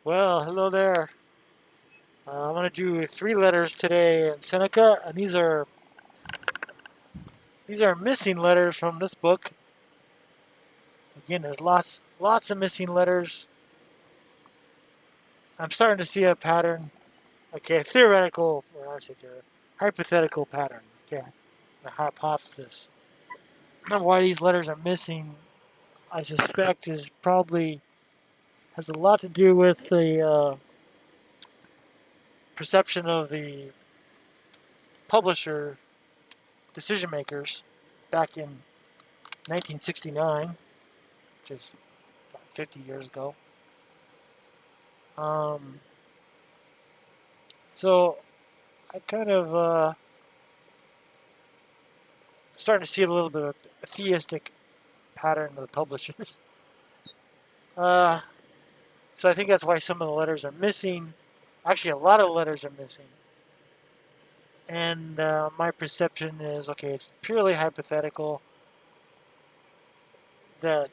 Well, hello there. I'm going to do three letters today in Seneca, and these are missing letters from this book. Again, there's lots of missing letters. I'm starting to see a pattern. Okay, theoretical, or I say theoretical, hypothetical pattern. Okay, a hypothesis of why these letters are missing. I suspect is probably has a lot to do with the perception of the publisher decision makers back in 1969, which is 50 years ago. Um, so I kind of starting to see a little bit of a theistic pattern of the publishers. Uh, so I think that's why some of the letters are missing. Actually, a lot of letters are missing. And my perception is okay, it's purely hypothetical that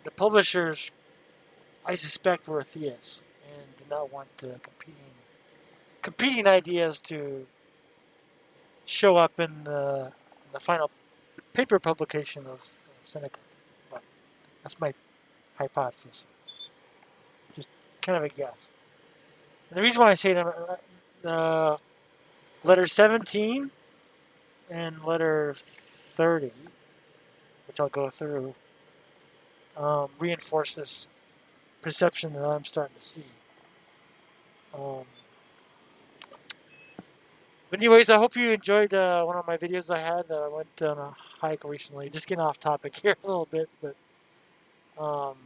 the publishers, I suspect, were theists and did not want competing ideas to show up in the final paper publication of Seneca. But that's my hypothesis. Just kind of a guess. And the reason why I say letter 17 and letter 30, which I'll go through, reinforce this perception that I'm starting to see. Um, but anyways, I hope you enjoyed one of my videos I had. I went on a hike recently. Just getting off topic here a little bit, but um,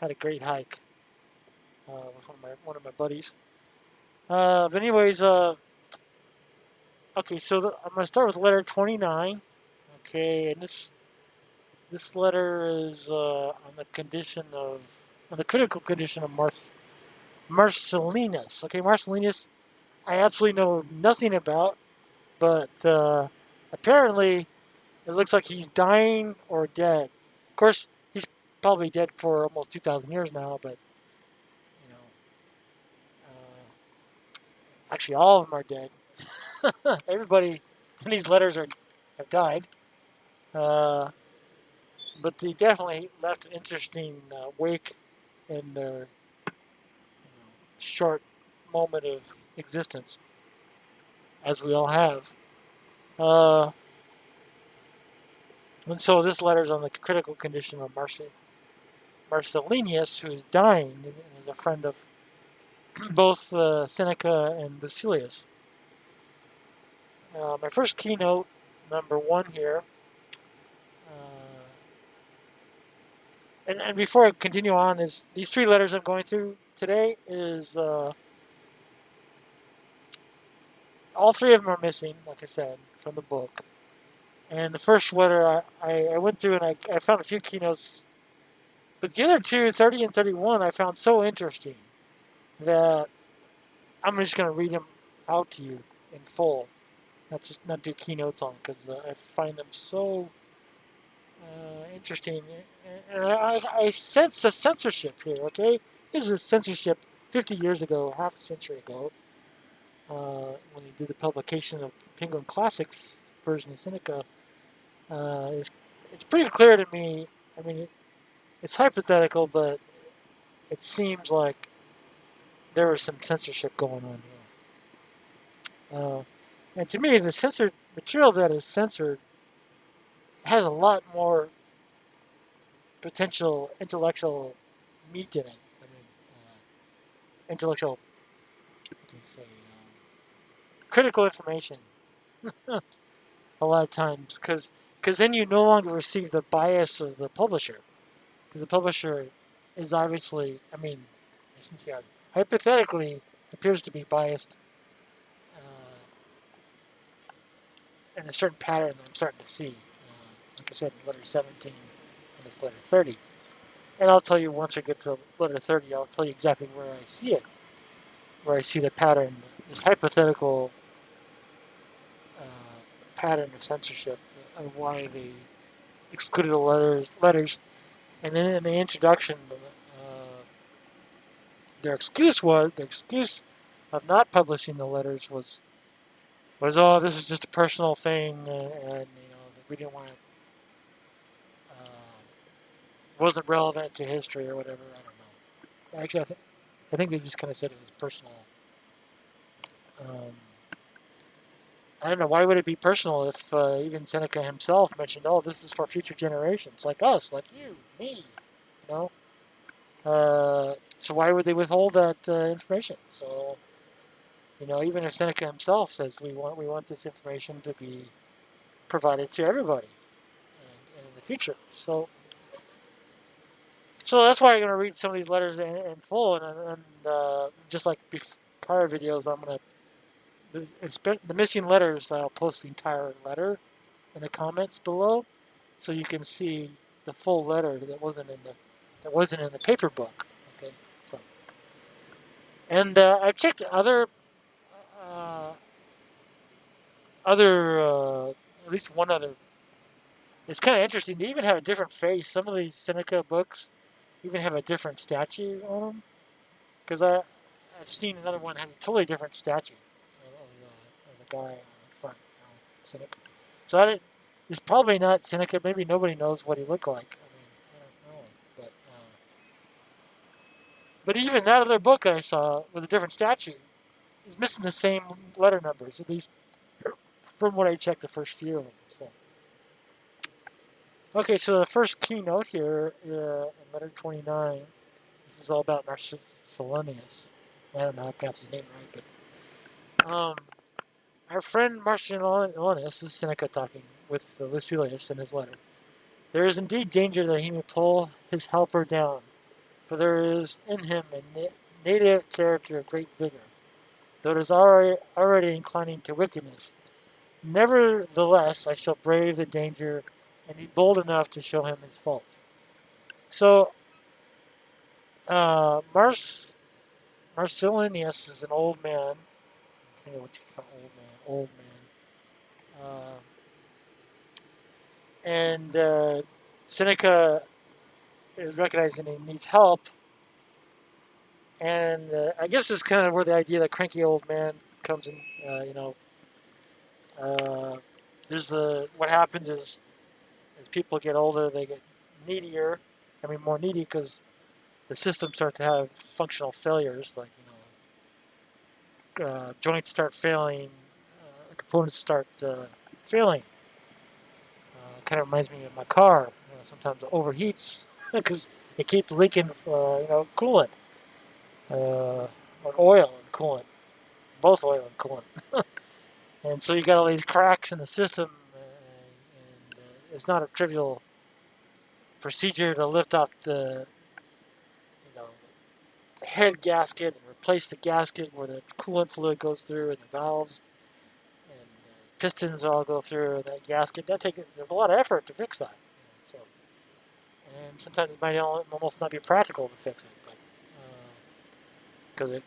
had a great hike with one of my buddies. But anyways, okay, so I'm gonna start with letter 29. Okay, and this letter is on the critical condition of Marcellinus. Okay, Marcellinus, I absolutely know nothing about, but apparently it looks like he's dying or dead. Of course, he's probably dead for almost 2,000 years now, but you know, actually all of them are dead. Everybody in these letters have died. Uh, but he definitely left an interesting wake in their short moment of existence, as we all have. Uh, and so this letter is on the critical condition of Marcellinius, who is dying and is a friend of both Seneca and Basilius. My first keynote, number one here, uh, and before I continue on, is these three letters I'm going through today is all three of them are missing, like I said, from the book. And the first letter I went through and I found a few keynotes, but the other two, 30 and 31, I found so interesting that I'm just going to read them out to you in full. Not do keynotes on because I find them so interesting. And I sense a censorship here, okay? This is censorship 50 years ago, half a century ago, when he did the publication of Penguin Classics version of Seneca. It's pretty clear to me. I mean, it's hypothetical, but it seems like there was some censorship going on here. And to me, the censored material that is censored has a lot more potential intellectual meat in it. I mean, intellectual, I can say, critical information a lot of times, because then you no longer receive the bias of the publisher. Because the publisher is obviously, I mean, I shouldn't say hypothetically appears to be biased in a certain pattern that I'm starting to see. Like I said, in letter 17 and this letter 30. And I'll tell you once I get to letter 30, I'll tell you exactly where I see it, where I see the pattern, this hypothetical uh, pattern of censorship and why they excluded the letters. And then in the introduction, their excuse of not publishing the letters was oh, this is just a personal thing, and we didn't want it, wasn't relevant to history or whatever. I don't know. Actually, I think they just kind of said it was personal. Um, I don't know, why would it be personal if even Seneca himself mentioned, oh, this is for future generations, like us, like you, me, you know. So why would they withhold that information? So even if Seneca himself says we want this information to be provided to everybody in the future. So that's why I'm going to read some of these letters in full, and just like prior videos, I'm going to the missing letters. I'll post the entire letter in the comments below, so you can see the full letter that wasn't in the paper book. Okay, so and I've checked uh, other at least one other. It's kind of interesting. They even have a different face. Some of these Seneca books even have a different statue on them. Because I've seen another one that has a totally different statue of a guy on the front, Seneca. So it's probably not Seneca. Maybe nobody knows what he looked like. I mean, I don't know. But even that other book I saw with a different statue is missing the same letter numbers, at least from what I checked the first few of them. So. Okay, so the first keynote here, in letter 29, this is all about Marcellinius. I don't know if I pronounced his name right, but our friend Marcellinus, this is Seneca talking with Lucilius in his letter. There is indeed danger that he may pull his helper down, for there is in him a native character of great vigor, though it is already inclining to wickedness. Nevertheless, I shall brave the danger and be bold enough to show him his faults. So, Marcellinius is an old man. I don't know what you call old man. Old man. And Seneca is recognizing he needs help, and I guess this is kind of where the idea that cranky old man comes in. Uh, there's what happens is as people get older, they get needier. I mean, more needy because the system starts to have functional failures, like joints start failing, components start failing. Kind of reminds me of my car. Sometimes it overheats because it keeps leaking, coolant or oil and coolant, both oil and coolant. And so you got all these cracks in the system, and it's not a trivial procedure to lift off the you know head gasket and replace the gasket where the coolant fluid goes through and the valves and pistons all go through that gasket. There's a lot of effort to fix that. So, and sometimes it might almost not be practical to fix it, but because it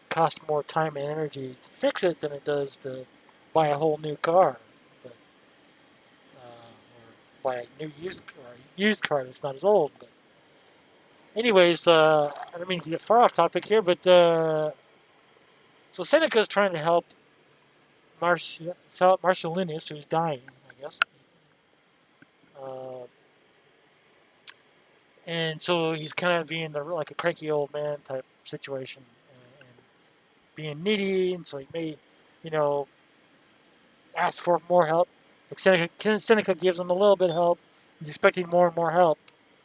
costs more time and energy to fix it than it does to buy a whole new car, but, or buy a used car that's not as old. But anyways, I don't mean to get far off topic here, but so Seneca is trying to help Marcellinus, who's dying, I guess. Uh, and so he's kind of being like a cranky old man type situation, and being needy, and so he may, you know, ask for more help. Like Seneca gives him a little bit of help. He's expecting more and more help,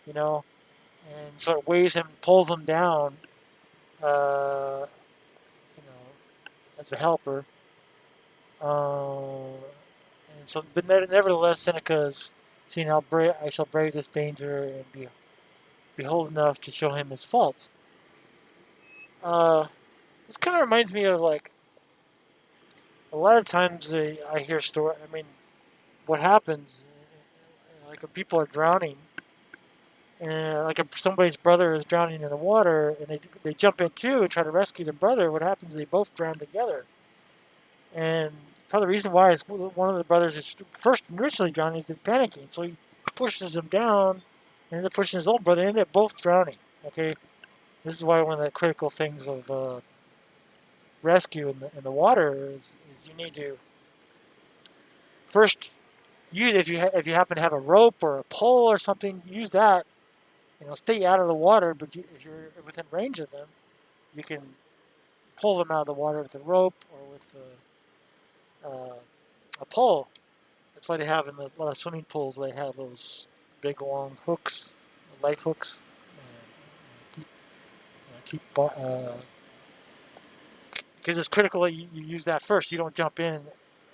you know, and sort of weighs him, pulls him down, uh, you know, as a helper. And so, but nevertheless, Seneca is seeing how I shall brave this danger and be behold enough to show him his faults. This kind of reminds me of like a lot of times I hear story. I mean, what happens, like when people are drowning, and like if somebody's brother is drowning in the water, and they jump in too and try to rescue their brother. What happens is they both drown together, and part of the reason why is one of the brothers is first initially drowning is panicking, so he pushes him down, and then pushes his old brother, and they're both drowning. Okay, This is why one of the critical things of rescue in the water is you need to first use if you happen to have a rope or a pole or something, use that. Stay out of the water, but if you're within range of them, you can pull them out of the water with a rope or with a pole. That's why they have in a lot of swimming pools. They have those big long hooks, life hooks. Keep because it's critical that you use that first. You don't jump in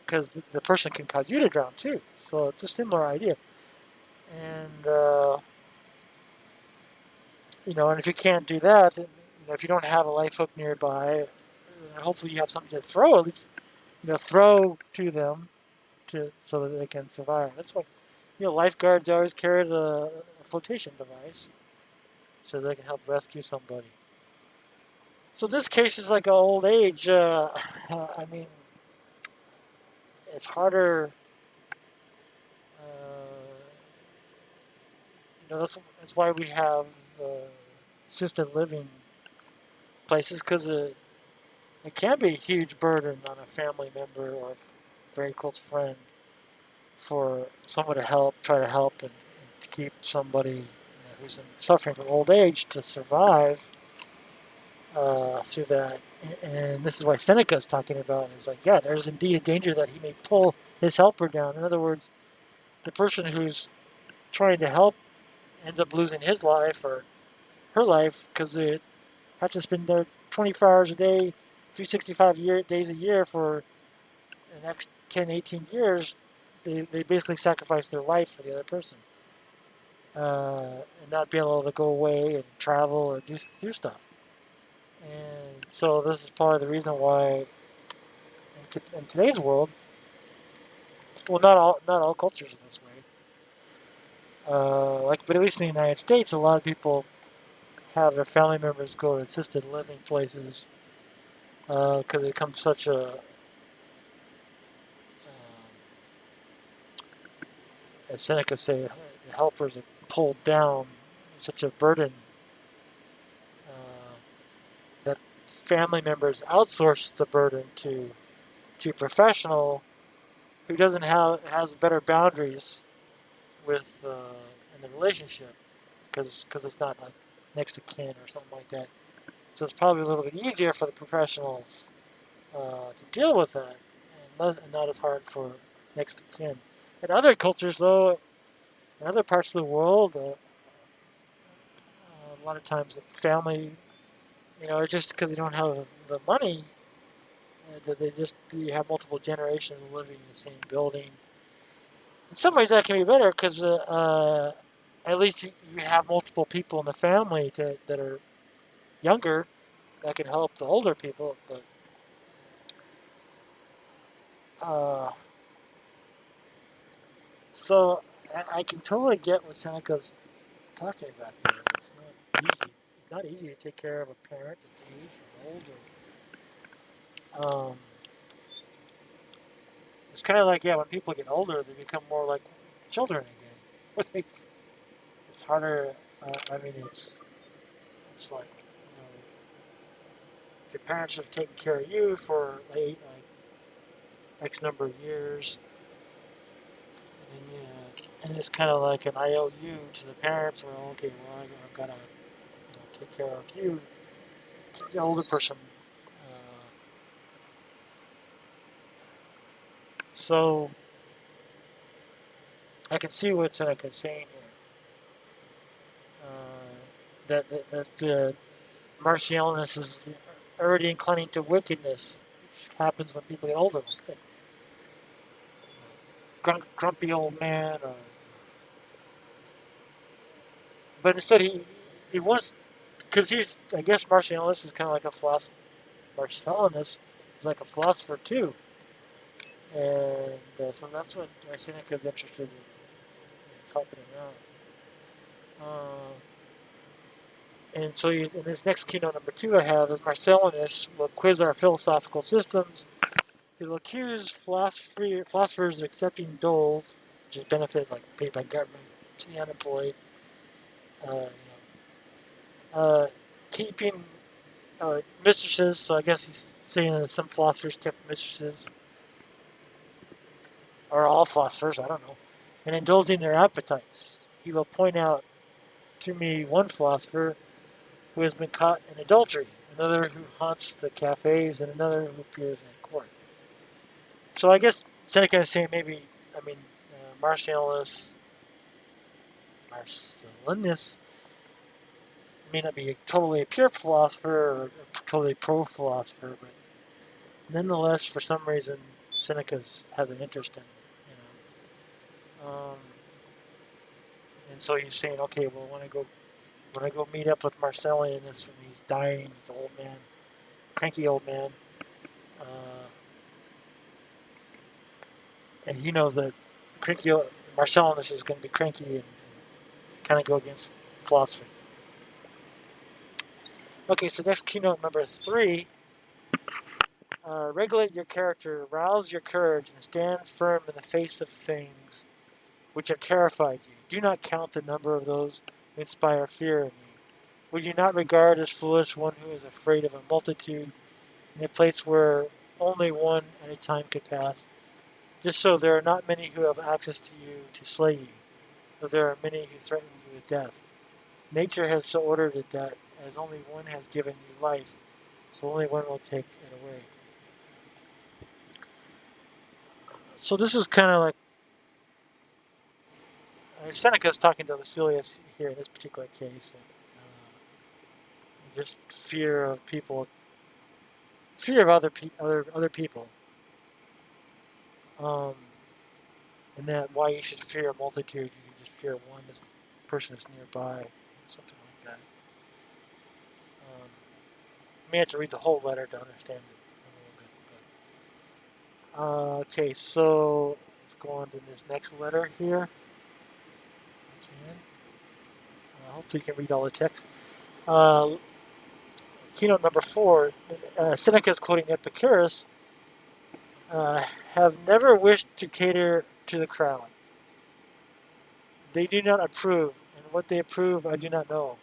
because the person can cause you to drown too. So it's a similar idea. And and if you can't do that, if you don't have a life hook nearby, hopefully you have something to throw. At least throw to them so that they can survive. That's why lifeguards always carry a flotation device so they can help rescue somebody. So this case is like an old age. I mean, it's harder. That's why we have assisted living places because it can be a huge burden on a family member or a very close friend for someone to try to help and to keep somebody who's suffering from old age to survive through that. And this is why Seneca is talking about. It's like, yeah, there's indeed a danger that he may pull his helper down. In other words, the person who's trying to help ends up losing his life or her life because they have to spend their 24 hours a day, 365 days a year for the next 10, 18 years. They basically sacrifice their life for the other person and not be able to go away and travel or do stuff. And so this is part of the reason why in today's world, well, not all cultures are this way. But at least in the United States, a lot of people have their family members go to assisted living places because it becomes such as Seneca say, the helpers are pulled down, such a burden that family members outsource the burden to a professional who doesn't have has better boundaries with in the relationship because it's not like next to kin or something like that. So it's probably a little bit easier for the professionals to deal with that, and not as hard for next to kin. In other cultures, though, in other parts of the world, a lot of times the family, it's just because they don't have the money that you have multiple generations living in the same building. In some ways, that can be better because at least you have multiple people in the family that are younger that can help the older people. But uh, so I can totally get what Seneca's talking about here. It's not easy. It's not easy to take care of a parent that's aged or old. It's kind of like when people get older, they become more like children again. It's harder. I mean, it's like if your parents have taken care of you for like X number of years, and it's kind of like an IOU to the parents. Well, okay, well I've got to take care of you, the older person. So I can see what Seneca's saying here. That Martialness is already inclining to wickedness, which happens when people get older. Like say, grumpy old man, but instead he wants because he's I guess Martialness is kind of like a philosopher. Marcellinus is like a philosopher too, and so that's what Seneca is interested in helping him out. And so in this next keynote number 2 I have is Marcellinus will quiz our philosophical systems. He will accuse philosophers of accepting doles, which is benefit like paid by government to the unemployed. Uh, you know, keeping mistresses. So I guess he's saying that some philosophers kept mistresses, or all philosophers, I don't know, and indulging their appetites. He will point out to me one philosopher who has been caught in adultery, another who haunts the cafes, and another who appears in court. So I guess Seneca is saying maybe, I mean, Marcellinus may not be totally a pure philosopher or a totally pro philosopher, but nonetheless, for some reason, Seneca has an interest in and so he's saying, okay, well, when I go meet up with Marcellinus when he's dying, he's an old man, cranky old man, uh, and he knows that cranky Marcellinus is going to be cranky and kind of go against philosophy. Okay, so next keynote number 3. Regulate your character, rouse your courage, and stand firm in the face of things which have terrified you. Do not count the number of those who inspire fear in you. Would you not regard as foolish one who is afraid of a multitude in a place where only one at a time could pass? Just so there are not many who have access to you to slay you, though there are many who threaten you with death. Nature has so ordered it that as only one has given you life, so only one will take it away. So this is kind of like Seneca's talking to Lucilius here in this particular case. And, just fear of people, fear of other people, um, and that why you should fear a multitude. You can just fear one person that's nearby, something like that. You may have to read the whole letter to understand it a little bit. Okay, so let's go on to this next letter here. Hopefully you can read all the text. Keynote number 4, Seneca is quoting Epicurus, have never wished to cater to the crowd. They do not approve, and what they approve I do not know.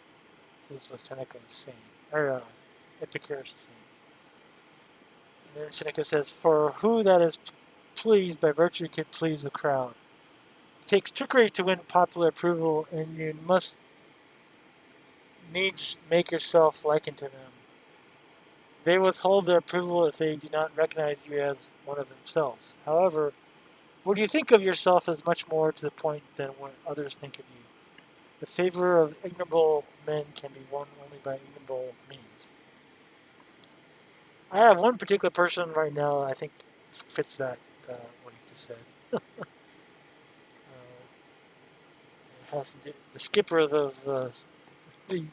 This is what Seneca is saying, or Epicurus is saying. And then Seneca says, for who that is pleased by virtue can please the crowd. It takes trickery to win popular approval, and you must needs make yourself likened to them. They withhold their approval if they do not recognize you as one of themselves. However, what you think of yourself is much more to the point than what others think of you. The favor of ignoble men can be won only by ignoble means. I have one particular person right now I think fits that, what he just said. Has to do, the skipper of the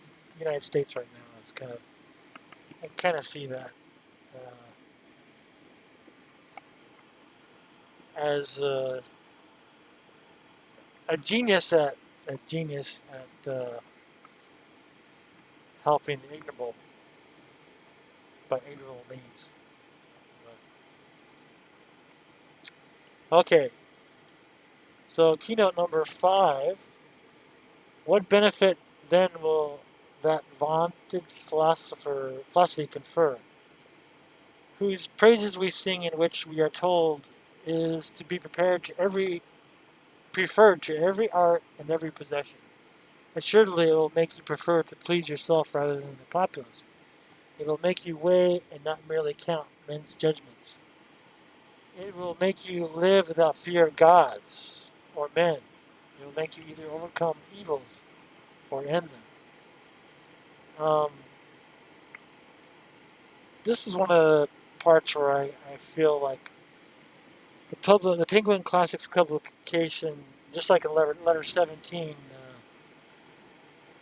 United States right now is kind of, I kind of see that as a genius at helping ignoble by ignoble means. Okay, so keynote number 5. What benefit then will that vaunted philosophy confer, whose praises we sing, in which we are told is to be preferred to every art and every possession? Assuredly, it will make you prefer to please yourself rather than the populace. It will make you weigh and not merely count men's judgments. It will make you live without fear of gods or men. It will make you either overcome evils or end them. This is one of the parts where I feel like the Penguin Classics publication, just like in letter 17,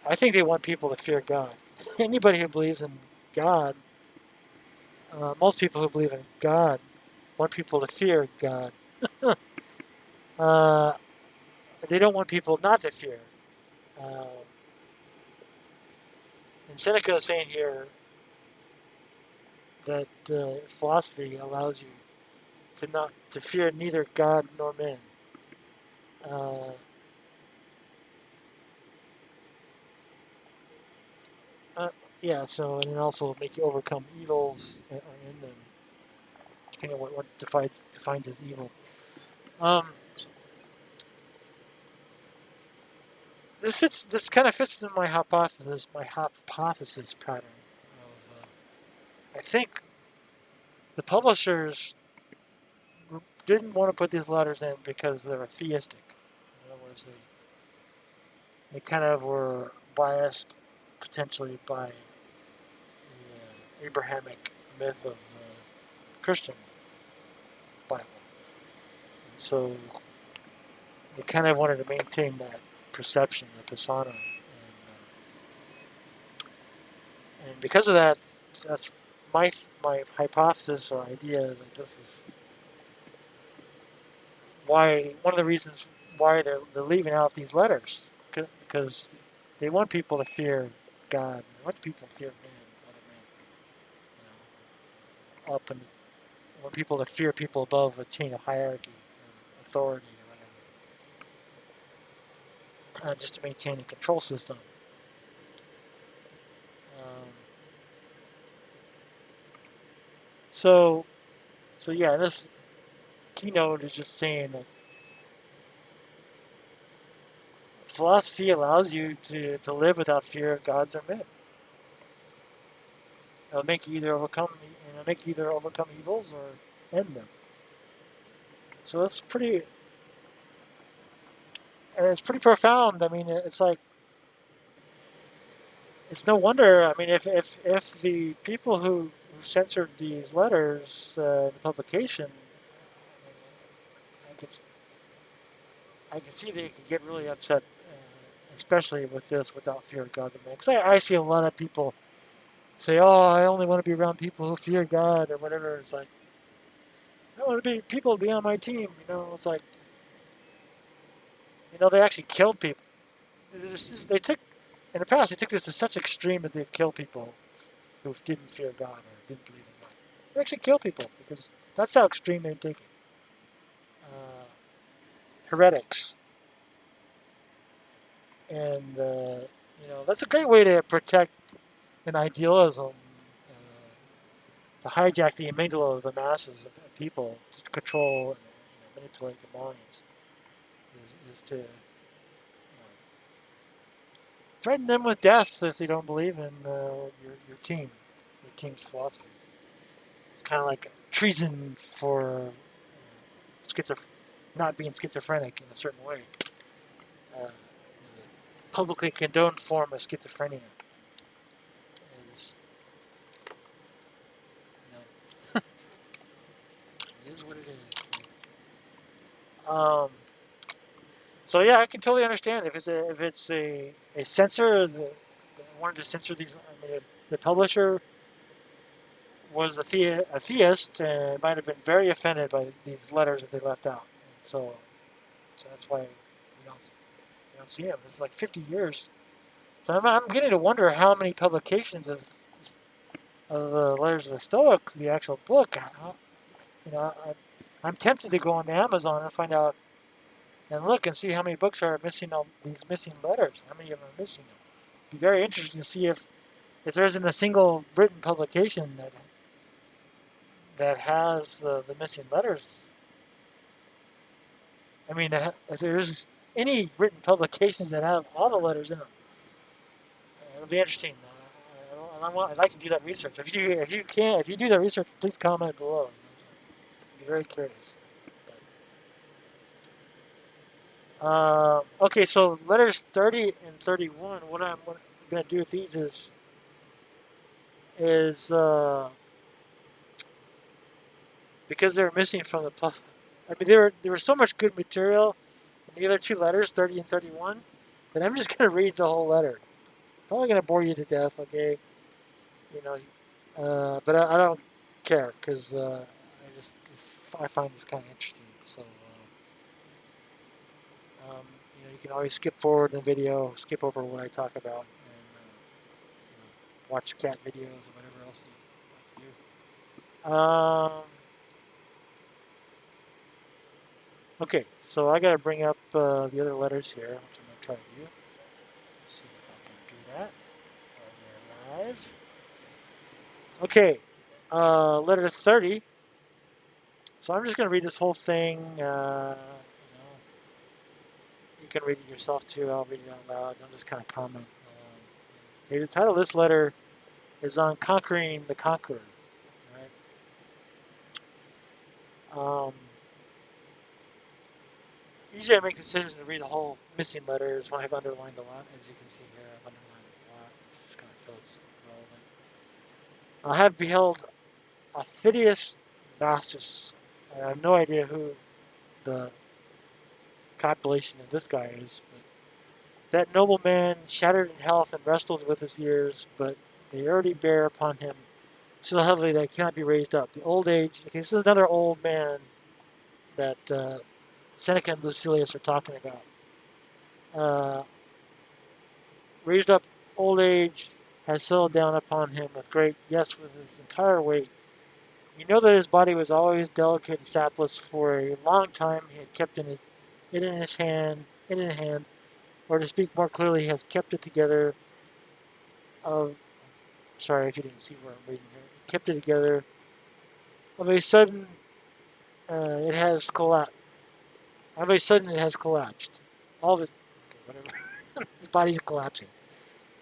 I think they want people to fear God. Anybody who believes in God, most people who believe in God, want people to fear God. uh, they don't want people not to fear. Uh, and Seneca is saying here that philosophy allows you to fear neither God nor men. Uh, yeah. So and also make you overcome evils in them, depending on what defines as evil. Um, this kind of fits in my hypothesis pattern. Of, I think the publishers didn't want to put these letters in because they were theistic. In other words, they kind of were biased potentially by the Abrahamic myth of the Christian Bible. And so they kind of wanted to maintain that perception, the persona. And because of that, that's my hypothesis or idea that this is why one of the reasons why they're leaving out these letters because they want people to fear God. They want people to fear man, other men, up and want people to fear people above a chain of hierarchy or authority or whatever, just to maintain a control system. Um, so so yeah, this keynote is just saying that philosophy allows you to live without fear of gods or men. It'll make you either overcome evils or end them. So it's pretty profound. I mean, it's like it's no wonder. I mean, if the people who censored these letters in the publication, I could I can see they could get really upset, especially with this without fear of God and man. Because I see a lot of people say, "Oh, I only want to be around people who fear God or whatever." It's like I want to be people to be on my team. It's like they actually killed people. They took in the past they took this to such extreme that they kill people who didn't fear God or didn't believe in God. They actually kill people because that's how extreme they take it. Uh, Heretics, and that's a great way to protect an idealism, to hijack the amygdala of the masses of people to control and manipulate the minds. Is to threaten them with death if they don't believe in your team's philosophy. It's kind of like treason for schizoph- not being schizophrenic in a certain way. Uh, Publicly condoned form of schizophrenia is, it is what it is. So yeah, I can totally understand if it's a censor that wanted to censor these. I mean, if the publisher was a theist and might have been very offended by these letters that they left out. So that's why you don't see them. It's like 50 years. So I'm getting to wonder how many publications of the Letters of the Stoics, the actual book. I'm tempted to go on Amazon and find out and look and see how many books are missing all these missing letters. How many of them are missing them? It'd be very interesting to see if there isn't a single written publication that has the missing letters. I mean, if there's any written publications that have all the letters in them, it'll be interesting. I'd like to do that research. If you do that research, please comment below. I'd be very curious. Okay, so letters 30 and 31. What I'm going to do with these is because they're missing from the plus. I mean, there was so much good material in the other two letters, 30 and 31, that I'm just going to read the whole letter. Probably going to bore you to death. Okay, you know, but I don't care because I find this kind of interesting. So. You can always skip forward in the video, skip over what I talk about, and watch cat videos or whatever else you like to do. Okay, so I got to bring up the other letters here, which I'm going to try to do. Let's see if I can do that. 5. Okay, letter 30. So I'm just going to read this whole thing. You can read it yourself too. I'll read it out loud. I'll just kind of comment. Okay, the title of this letter is on conquering the conqueror. Right? Usually I make the decision to read the whole missing letters when I've underlined a lot. As you can see here, I've underlined a lot, which just kind of feels relevant. I have beheld a Phidias Bastus. I have no idea who the compilation of this guy is, but that noble man, shattered in health and wrestled with his years, but they already bear upon him so heavily that he cannot be raised up. The old age. Okay, this is another old man that Seneca and Lucilius are talking about. Uh, Raised up old age has settled down upon him with great, yes, with his entire weight. You know that his body was always delicate and sapless. For a long time he had kept it in hand, or to speak more clearly, he has kept it together. Of Sorry if you didn't see what I'm reading here. Kept it together. Of a sudden, it has collapsed. Of a sudden, it has collapsed. All of it, okay, whatever. His body's collapsing.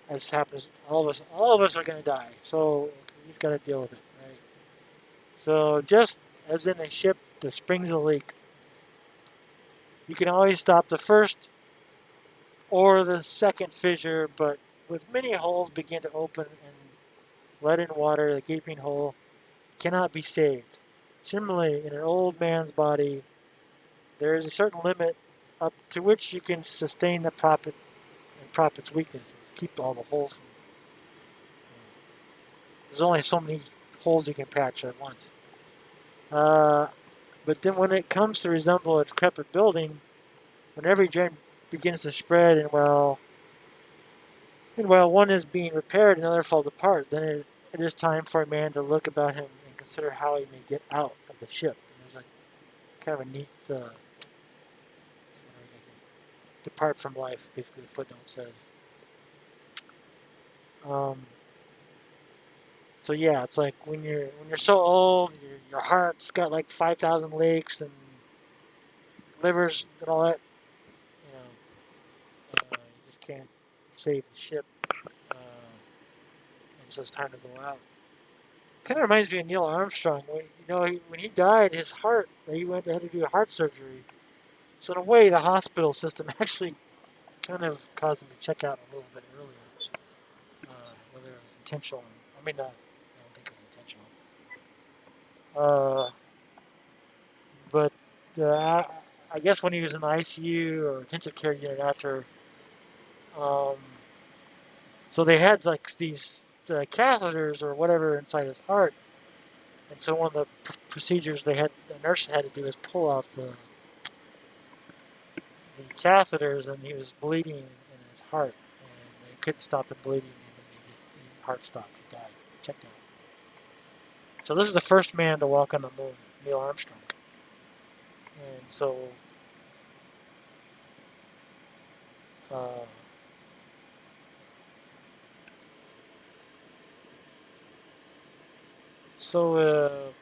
As happens, all of us are going to die. So you've got to deal with it, right? So just as in a ship that springs a leak, you can always stop the first or the second fissure, but with many holes begin to open and let in water, the gaping hole cannot be saved. Similarly, in an old man's body, there is a certain limit up to which you can sustain the prophet and prophet's weaknesses. Keep all the holes. There's only so many holes you can patch at once. Uh, but then when it comes to resemble a decrepit building, when every joint begins to spread and while one is being repaired, another falls apart, then it is time for a man to look about him and consider how he may get out of the ship. And there's like kind of a neat depart from life, basically the footnote says. Um, so yeah, it's like when you're so old, your heart's got like 5,000 leaks and livers and all that. You just can't save the ship. And so it's time to go out. Kind of reminds me of Neil Armstrong. When he died, his heart, he had to do a heart surgery. So in a way, the hospital system actually kind of caused him to check out a little bit earlier, whether it was intentional. I mean, I don't think it was intentional. Uh, but I guess when he was in the ICU or intensive care unit after, um, so they had like these catheters or whatever inside his heart, and so one of the procedures the nurse had to do is pull out the catheters, and he was bleeding in his heart, and they couldn't stop the bleeding, and his heart stopped. He died. Checked out. So this is the first man to walk on the moon, Neil Armstrong, and uh, so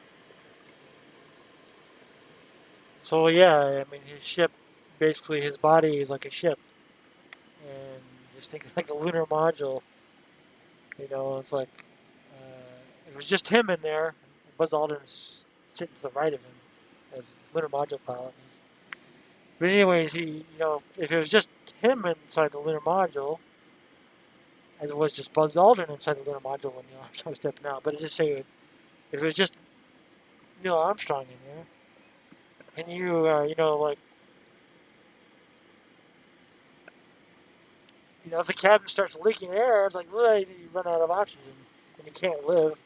so yeah. I mean, his ship, basically, his body is like a ship, and just think like the lunar module. It's like it was just him in there. Buzz Aldrin's sitting to the right of him as the lunar module pilot. But anyways, if it was just him inside the lunar module, as it was just Buzz Aldrin inside the lunar module when Neil Armstrong was stepping out. But it just say if it was just Neil Armstrong in there, and if the cabin starts leaking air, it's like, well, you run out of oxygen and you can't live.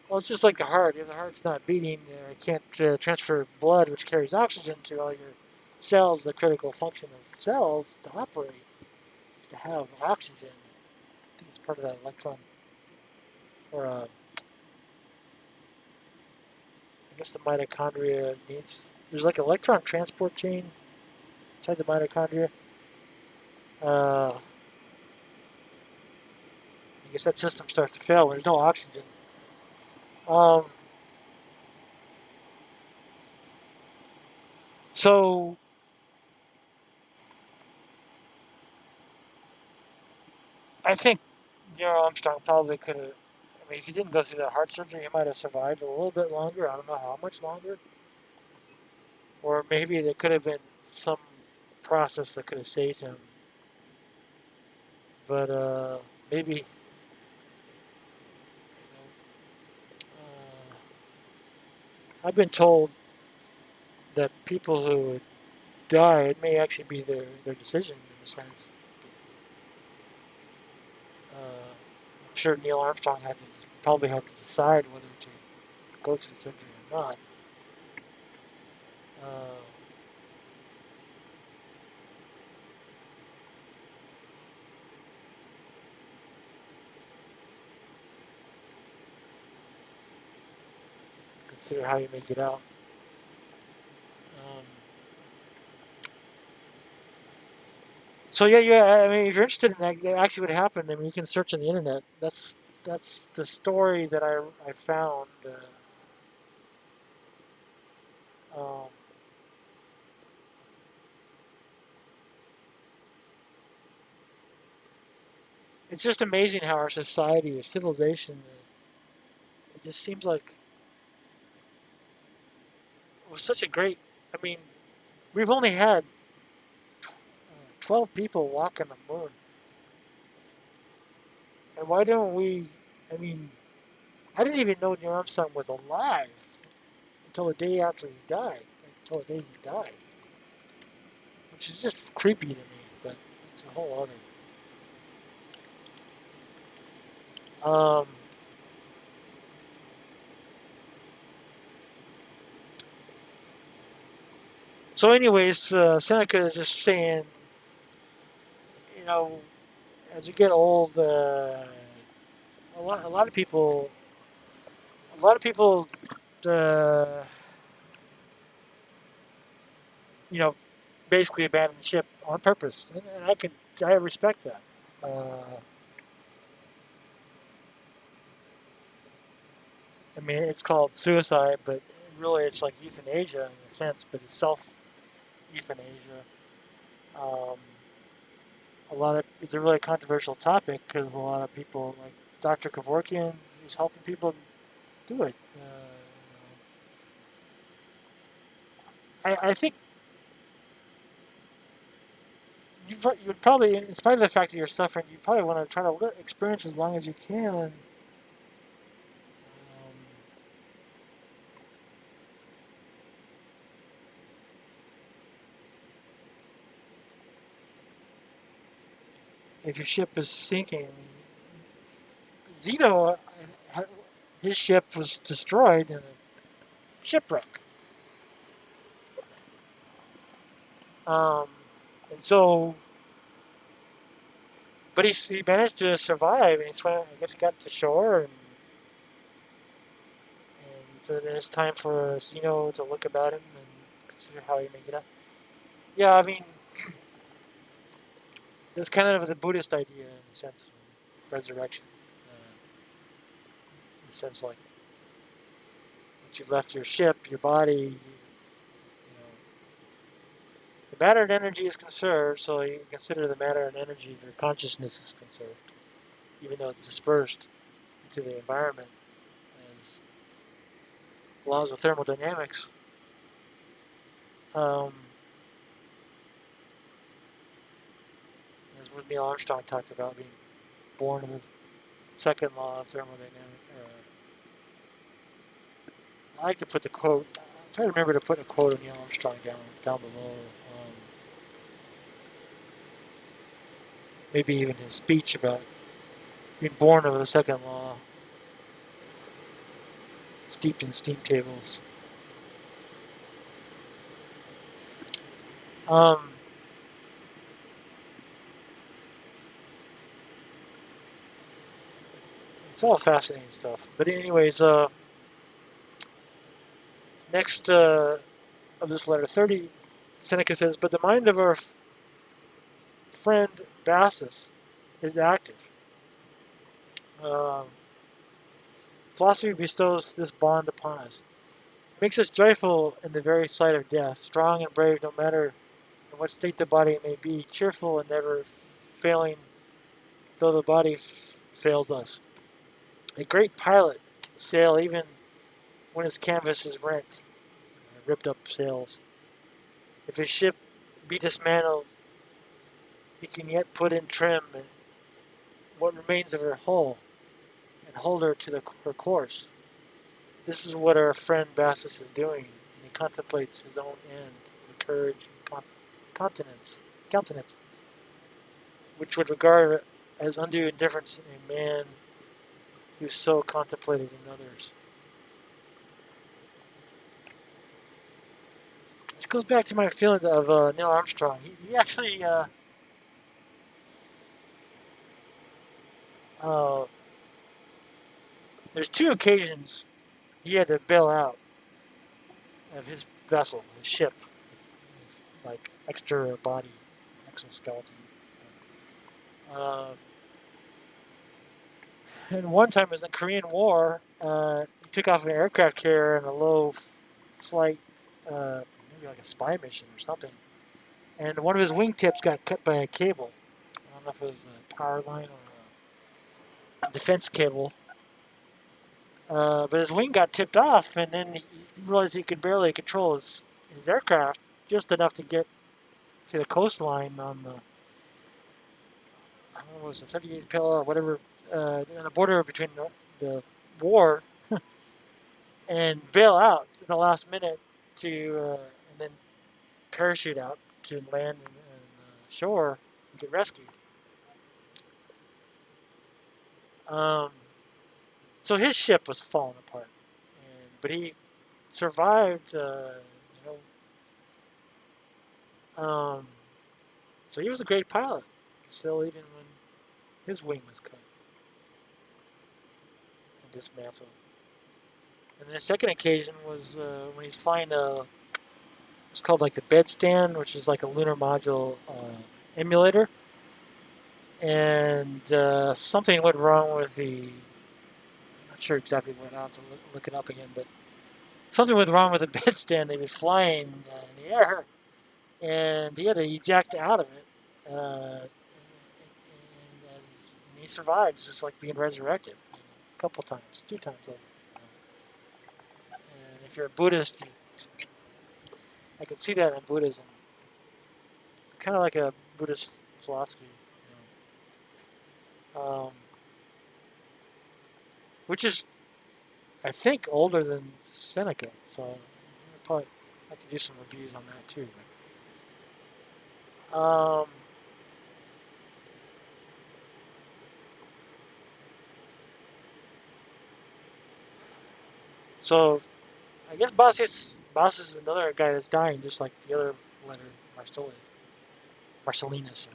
Well, it's just like the heart. If the heart's not beating, it can't transfer blood, which carries oxygen to all your cells. The critical function of cells to operate is to have oxygen. I think it's part of that electron, or I guess the mitochondria needs. There's like an electron transport chain inside the mitochondria. Uh, I guess that system starts to fail when there's no oxygen. Um, so I think Neil Armstrong probably could have. I mean, if he didn't go through that heart surgery, he might have survived a little bit longer. I don't know how much longer, or maybe there could have been some process that could have saved him. But maybe I've been told that people who die, it may actually be their decision in a sense. I'm sure Neil Armstrong had to probably had to decide whether to go through the surgery or not. Uh, Consider how you make it out. Um, so yeah. I mean, if you're interested in that, actually what happened, I mean, you can search on the internet. That's the story that I found. Um, it's just amazing how our society or civilization, it just seems like it was such a great. I mean, we've only had 12 people walk on the moon, and why don't we? I mean, I didn't even know Neil Armstrong was alive until the day after he died. Until the day he died, which is just creepy to me. But it's a whole other. So, anyways, Seneca is just saying, you know, as you get old, a lot of people, a lot of people, uh, you know, basically abandon ship on purpose, and I respect that. I mean, it's called suicide, but really it's like euthanasia in a sense, but it's self euthanasia. Um, it's a really controversial topic because a lot of people, like Dr. Kevorkian, is helping people do it. I think you would probably, in spite of the fact that you're suffering, you probably want to try to experience as long as you can. If your ship is sinking, Zeno, his ship was destroyed in a shipwreck. Um, and so, but he managed to survive, and I guess he got to shore, and so then it's time for Zeno to look about him and consider how he make it out. Yeah, I mean, that's kind of the Buddhist idea in the sense of resurrection. In the sense like once you've left your ship, your body, the matter and energy is conserved, so you consider the matter and energy of your consciousness is conserved, even though it's dispersed into the environment as laws of thermodynamics. Um, as what Neil Armstrong talked about being born in the second law of thermodynamics. I like to put the quote. I try to remember to put a quote of Neil Armstrong down below. Maybe even his speech about being born of the second law, steeped in steam tables. Um, it's all fascinating stuff. But anyways, next of this letter 30, Seneca says, "But the mind of our friend Bassus is active. Um, Philosophy bestows this bond upon us. It makes us joyful in the very sight of death, strong and brave no matter in what state the body may be, cheerful and never failing though the body fails us. A great pilot can sail even when his canvas is rent, ripped up sails. If his ship be dismantled, he can yet put in trim what remains of her hull and hold her to her course. This is what our friend Bassus is doing, and he contemplates his own end with courage and countenance, which would regard as undue indifference in a man who so contemplated in others. This goes back to my feeling of Neil Armstrong. He actually uh, there's two occasions he had to bail out of his vessel, his ship, his like extra body, exoskeleton. Uh, and one time was in the Korean War. He took off an aircraft carrier in a low flight, maybe like a spy mission or something. And one of his wingtips got cut by a cable. I don't know if it was a power line or a defense cable. But his wing got tipped off, and then he realized he could barely control his aircraft just enough to get to the coastline on the, I don't know, it was the 38th parallel or whatever, on the border between the war, and bail out at the last minute and then parachute out to land and shore and get rescued. Um, so his ship was falling apart, but he survived. Um, so he was a great pilot, still even when his wing was cut and dismantled. And then the second occasion was when he's flying it's called like the bed stand, which is like a lunar module emulator. And something went wrong with I'm not sure exactly what, I'll have to look it up again, but something went wrong with the bed stand. They were flying in the air, and he had to eject out of it. And he survived, just like being resurrected a couple times, two times over. And if you're a Buddhist, I can see that in Buddhism, kind of like a Buddhist philosophy, which is, I think, older than Seneca. So I'll probably have to do some reviews on that too. But, so I guess Boss is another guy that's dying, just like the other letter, Marcellinus or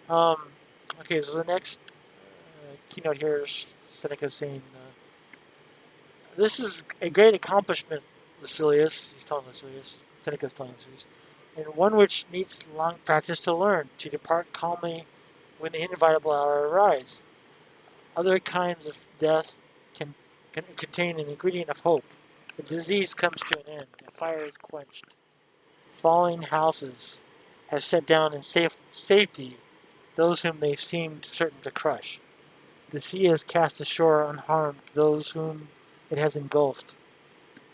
whatever. Okay, so the next keynote here is Seneca saying, "This is a great accomplishment, Lucilius." He's telling Lucilius. Seneca's telling Lucilius, and one which needs long practice to learn, to depart calmly when the inevitable hour arrives. Other kinds of death can contain an ingredient of hope. The disease comes to an end. The fire is quenched. Falling houses have set down in safety those whom they seemed certain to crush. The sea has cast ashore unharmed those whom it has engulfed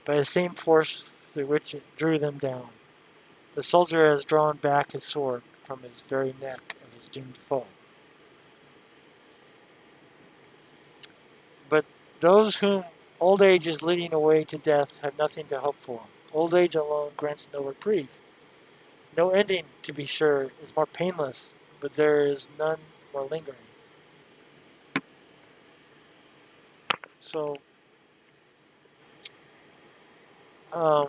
by the same force through which it drew them down. The soldier has drawn back his sword from his very neck of his doomed foe. But those whom old age is leading away to death have nothing to hope for. Old age alone grants no reprieve. No ending, to be sure, is more painless, but there is none more lingering. So, um,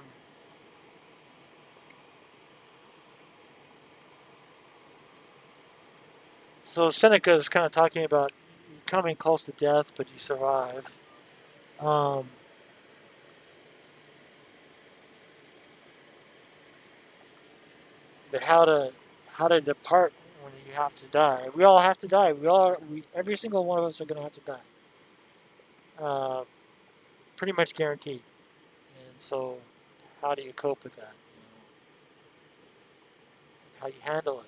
so Seneca is kind of talking about coming close to death, but you survive. Um, but how to depart when You have to die. We all have to die. Every single one of us are going to have to die. Uh, Pretty much guaranteed. And so, how do you cope with that? How you handle it?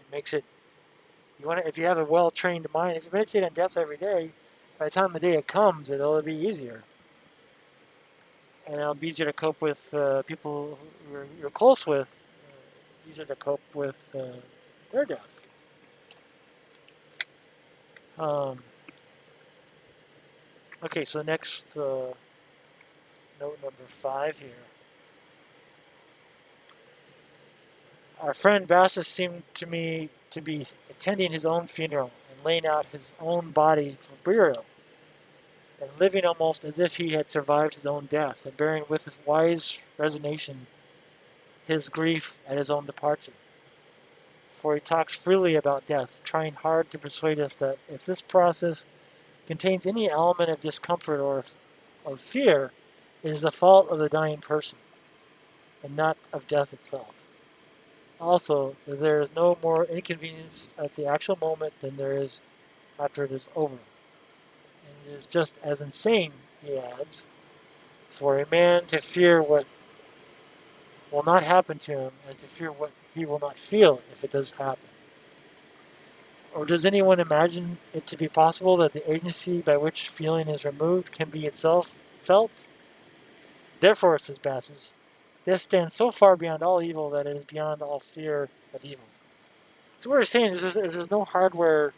It makes it. You want to, if you have a well trained mind, if you meditate on death every day, by the time the day it comes, it'll be easier, and it'll be easier to cope with people you're close with. Easier to cope with their death. Um, okay, so next note number 5 here. Our friend Bassus seemed to me to be attending his own funeral and laying out his own body for burial, and living almost as if he had survived his own death, and bearing with his wise resignation his grief at his own departure. For he talks freely about death, trying hard to persuade us that if this process contains any element of discomfort or of fear, it is the fault of the dying person, and not of death itself. Also, that there is no more inconvenience at the actual moment than there is after it is over. And it is just as insane, he adds, for a man to fear what will not happen to him as to fear what he will not feel if it does happen. Or does anyone imagine it to be possible that the agency by which feeling is removed can be itself felt? Therefore, says Bassus, this stands so far beyond all evil that it is beyond all fear of evils. So what we're saying is there's no hardware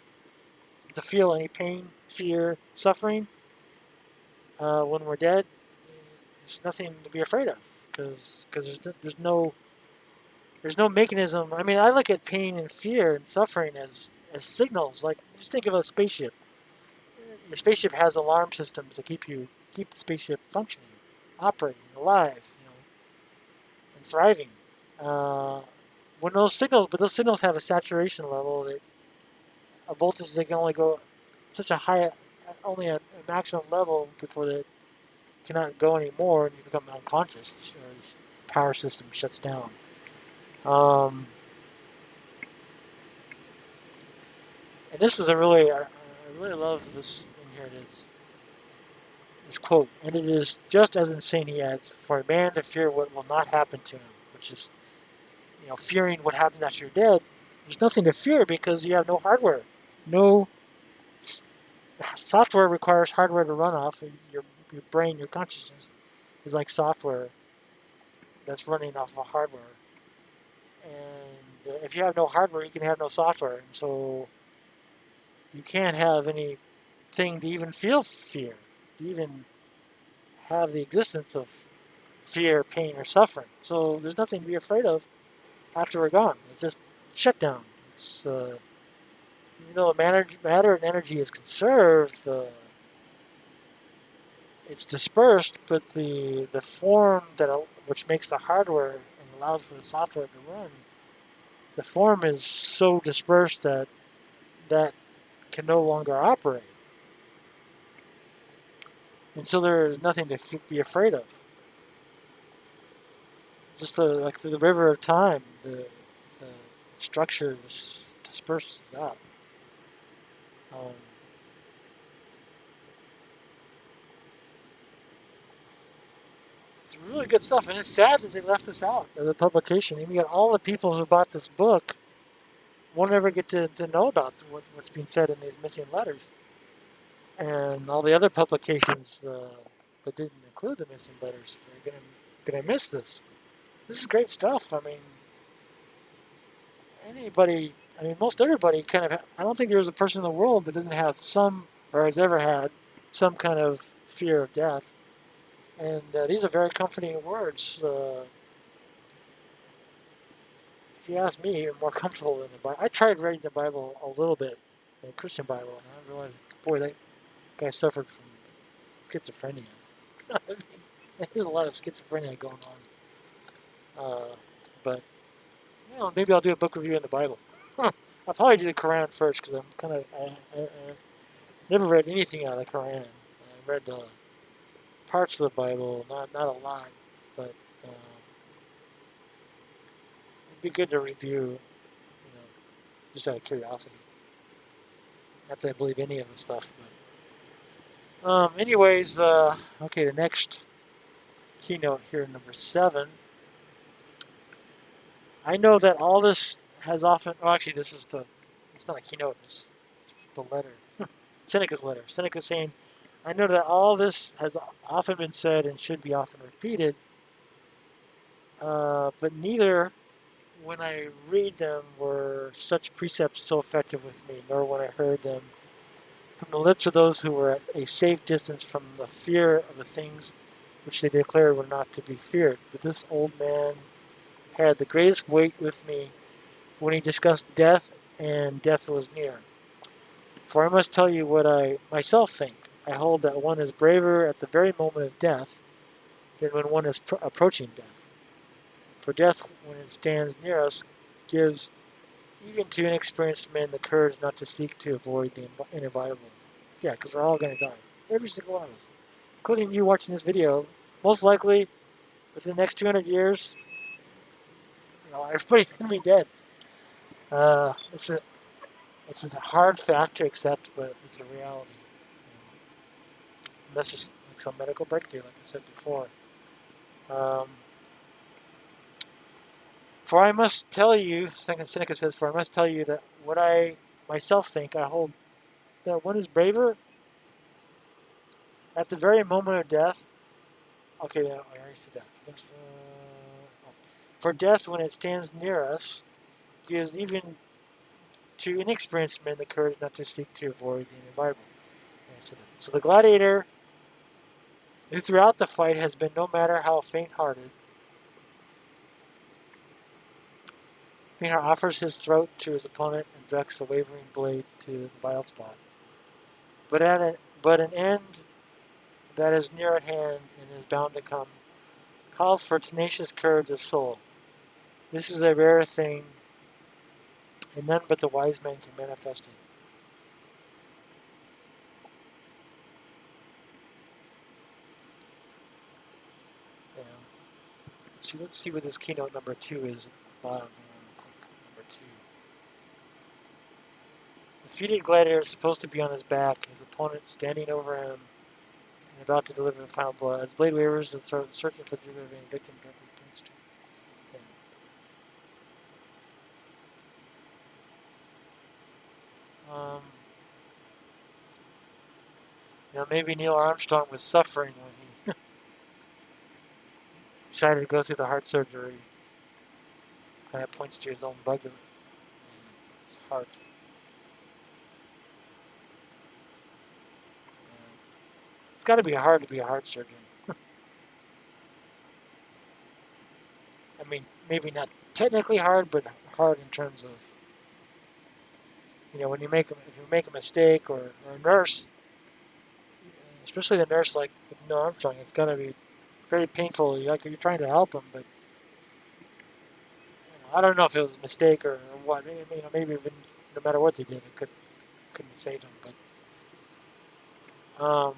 to feel any pain, fear, suffering when we're dead. There's nothing to be afraid of because there's no mechanism. I mean, I look at pain and fear and suffering as signals. Like just think of a spaceship. Your spaceship has alarm systems to keep the spaceship functioning, operating, alive, and thriving. Uh, when those signals have a saturation level, a voltage they can only go such a high, only a maximum level before they cannot go anymore, and you become unconscious. Or the power system shuts down. And this is I really love this thing here. It is this quote, and it is just as insane, he adds, for a man to fear what will not happen to him, which is, fearing what happens after you're dead. There's nothing to fear because you have no hardware. No software requires hardware to run off. Your brain, your consciousness is like software that's running off of hardware. And if you have no hardware, you can have no software. And so you can't have anything to even feel fear, to even have the existence of fear, pain, or suffering. So there's nothing to be afraid of after we're gone. It's just shut down. It's even though matter and energy is conserved, it's dispersed, but the form which makes the hardware and allows for the software to run, the form is so dispersed that can no longer operate, and so there is nothing to be afraid of. Just like through the river of time, the structure disperses out. Um, it's really good stuff, and it's sad that they left this out of the publication. Even got all the people who bought this book won't ever get to know about what's being said in these missing letters, and all the other publications that didn't include the missing letters are gonna miss this. This is great stuff. I mean, most everybody kind of. I don't think there's a person in the world that doesn't have some or has ever had some kind of fear of death. And these are very comforting words. If you ask me, more comfortable than the Bible. I tried reading the Bible a little bit, the Christian Bible, and I realized, boy, that guy suffered from schizophrenia. There's a lot of schizophrenia going on. But maybe I'll do a book review in the Bible. I'll probably do the Quran first because I'm kind of I've never read anything out of the Quran. I read parts of the Bible, not a lot, but be good to review, just out of curiosity. Not that I believe any of the stuff, but anyways, okay, the next keynote here, number 7. I know that all this has often. Oh, actually, this is the. It's not a keynote. It's the letter. Seneca's letter. Seneca saying, "I know that all this has often been said and should be often repeated, but neither, when I read them, were such precepts so effective with me, nor when I heard them from the lips of those who were at a safe distance from the fear of the things which they declared were not to be feared. But this old man had the greatest weight with me when he discussed death, and death was near. For I must tell you what I myself think. I hold that one is braver at the very moment of death than when one is approaching death. For death, when it stands near us, gives even to inexperienced men the courage not to seek to avoid the inevitable. Yeah, because we're all going to die. Every single one of us. Including you watching this video. Most likely, within the next 200 years, everybody's going to be dead. It's a hard fact to accept, but it's a reality. And that's just like some medical breakthrough, like I said before. Um, for I must tell you, Seneca says, for I must tell you that what I myself think, I hold that one is braver at the very moment of death. Okay, I already said that. For death, when it stands near us, gives even to inexperienced men the courage not to seek to avoid the environment. So the gladiator, who throughout the fight has been no matter how faint-hearted, offers his throat to his opponent and directs the wavering blade to the vital spot. But an end that is near at hand and is bound to come calls for tenacious courage of soul. This is a rare thing, and none but the wise man can manifest it. Yeah. Let's see what this keynote number 2 is. Bottom number 2. The defeated gladiator is supposed to be on his back, his opponent standing over him and about to deliver the final blow. As blade wavers, the throat searching for the delivering victim directly points to him. Um, maybe Neil Armstrong was suffering when he decided to go through the heart surgery. Kind of points to his own bug in his heart. It's got to be hard to be a heart surgeon. I mean, maybe not technically hard, but hard in terms of when if you make a mistake, or a nurse, especially the nurse like with Neil Armstrong, it's got to be very painful. You're trying to help him, but I don't know if it was a mistake or what. Maybe even no matter what they did, it couldn't save him. But yeah.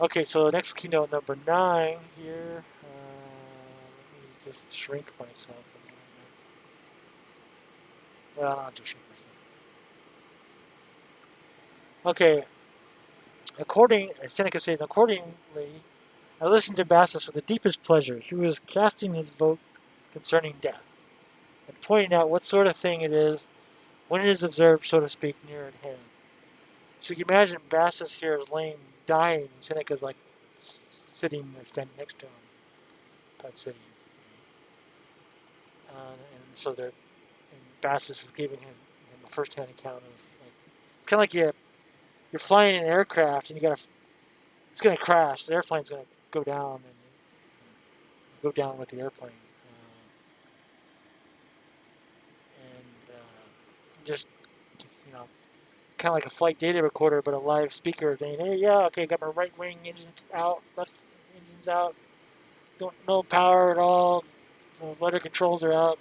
Okay, so next keynote number 9 here. Let me just shrink myself a little bit. Well, I'll just shrink myself. Okay, Seneca says, accordingly, I listened to Bassus with the deepest pleasure. He was casting his vote concerning death, and pointing out what sort of thing it is when it is observed, so to speak, near at hand. So you can imagine Bassus here is dying, and Seneca's like sitting or standing next to him, sitting. And so Bassus is giving him a first-hand account of, like, it's kind of like you're flying an aircraft and it's going to crash. The airplane's going to go down and go down with the airplane. Just, you know, kind of like a flight data recorder, but a live speaker saying, "Hey, yeah, okay, got my right wing engine out, left engine's out, no power at all, rudder controls are out."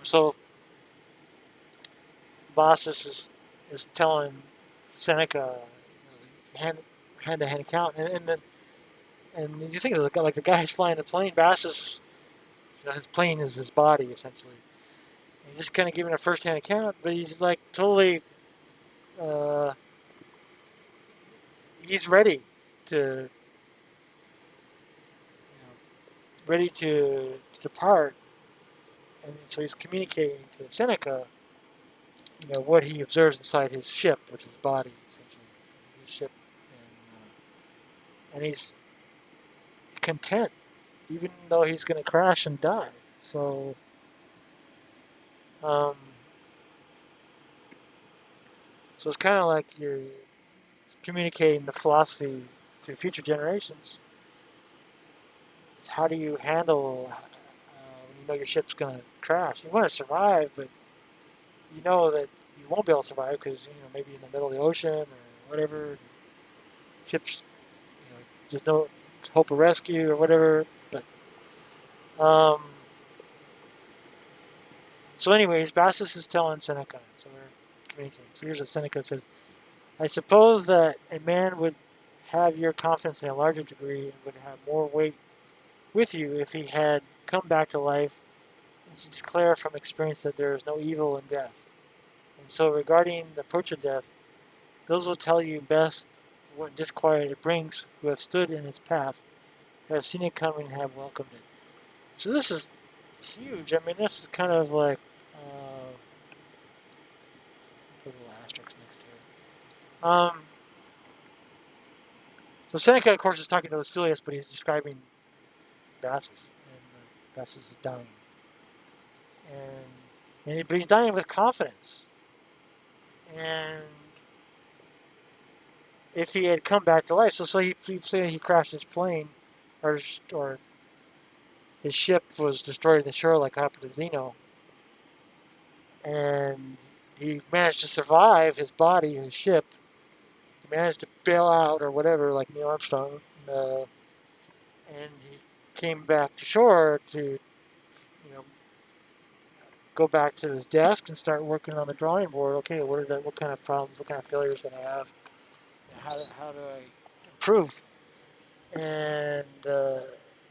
So Bossis is telling Seneca, hand hand to hand account, and then and you think of like the guy who's flying the plane, Bassus, his plane is his body essentially. And he's just kind of giving a first hand account, but he's like totally, uh, he's ready to, ready to depart, and so he's communicating to Seneca, what he observes inside his ship, which is body essentially, his ship, and he's content, even though he's going to crash and die. So, um, so it's kind of like you're communicating the philosophy to future generations. It's how do you handle when you know your ship's going to crash? You want to survive, but you know that you won't be able to survive because maybe in the middle of the ocean or whatever, ships, there's no hope of rescue or whatever. But um, so, anyways, Bassus is telling Seneca. So we're communicating. So here's what Seneca says: I suppose that a man would have your confidence in a larger degree and would have more weight with you if he had come back to life and to declare from experience that there is no evil in death. And so, regarding the approach of death, those will tell you best what disquiet it brings who have stood in its path, have seen it coming, and have welcomed it. So this is huge. I mean, this is kind of like put a little asterisk next to it. So Seneca, of course, is talking to Lucilius, but he's describing Bassus, and Bassus is dying, but he's dying with confidence. And if he had come back to life, so he say he crashed his plane, or his ship was destroyed in the shore like happened to Zeno, and he managed to survive his body, his ship. He managed to bail out or whatever, like Neil Armstrong, and he came back to shore to, go back to his desk and start working on the drawing board. Okay, what kind of problems, what kind of failures did I have? How do I improve? And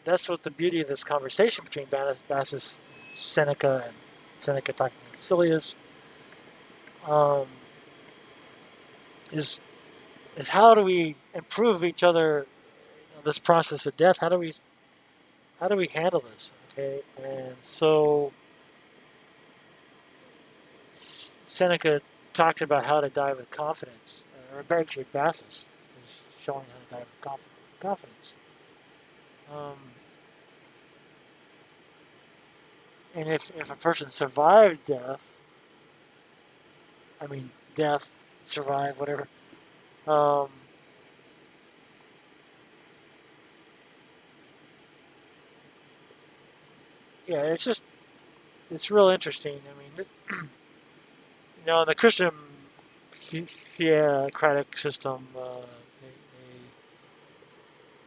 that's what the beauty of this conversation between Bassus, Seneca, and Seneca talking to Silius, um, is is how do we improve each other? This process of death. How do we handle this? Okay, and so Seneca talks about how to die with confidence, or actually Bassus is showing how to die with confidence. Um, and if a person survived death, I mean death, survive, whatever. Um, yeah, it's real interesting. I mean, in the Christian theocratic system,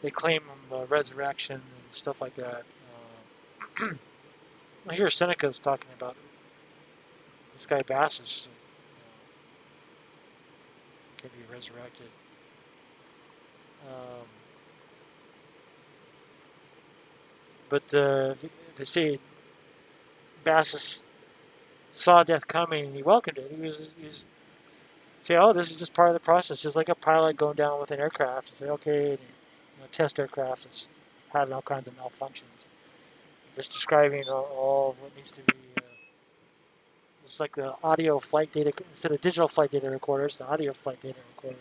they claim resurrection and stuff like that. I hear Seneca's talking about this guy Bassus can be resurrected. Um, but they say Bassus saw death coming and he welcomed it. He was say, oh, this is just part of the process, just like a pilot going down with an aircraft. Say, okay, and, test aircraft is having all kinds of malfunctions. Just describing all what needs to be. It's like the audio flight data instead of digital flight data recorders, the audio flight data recorder.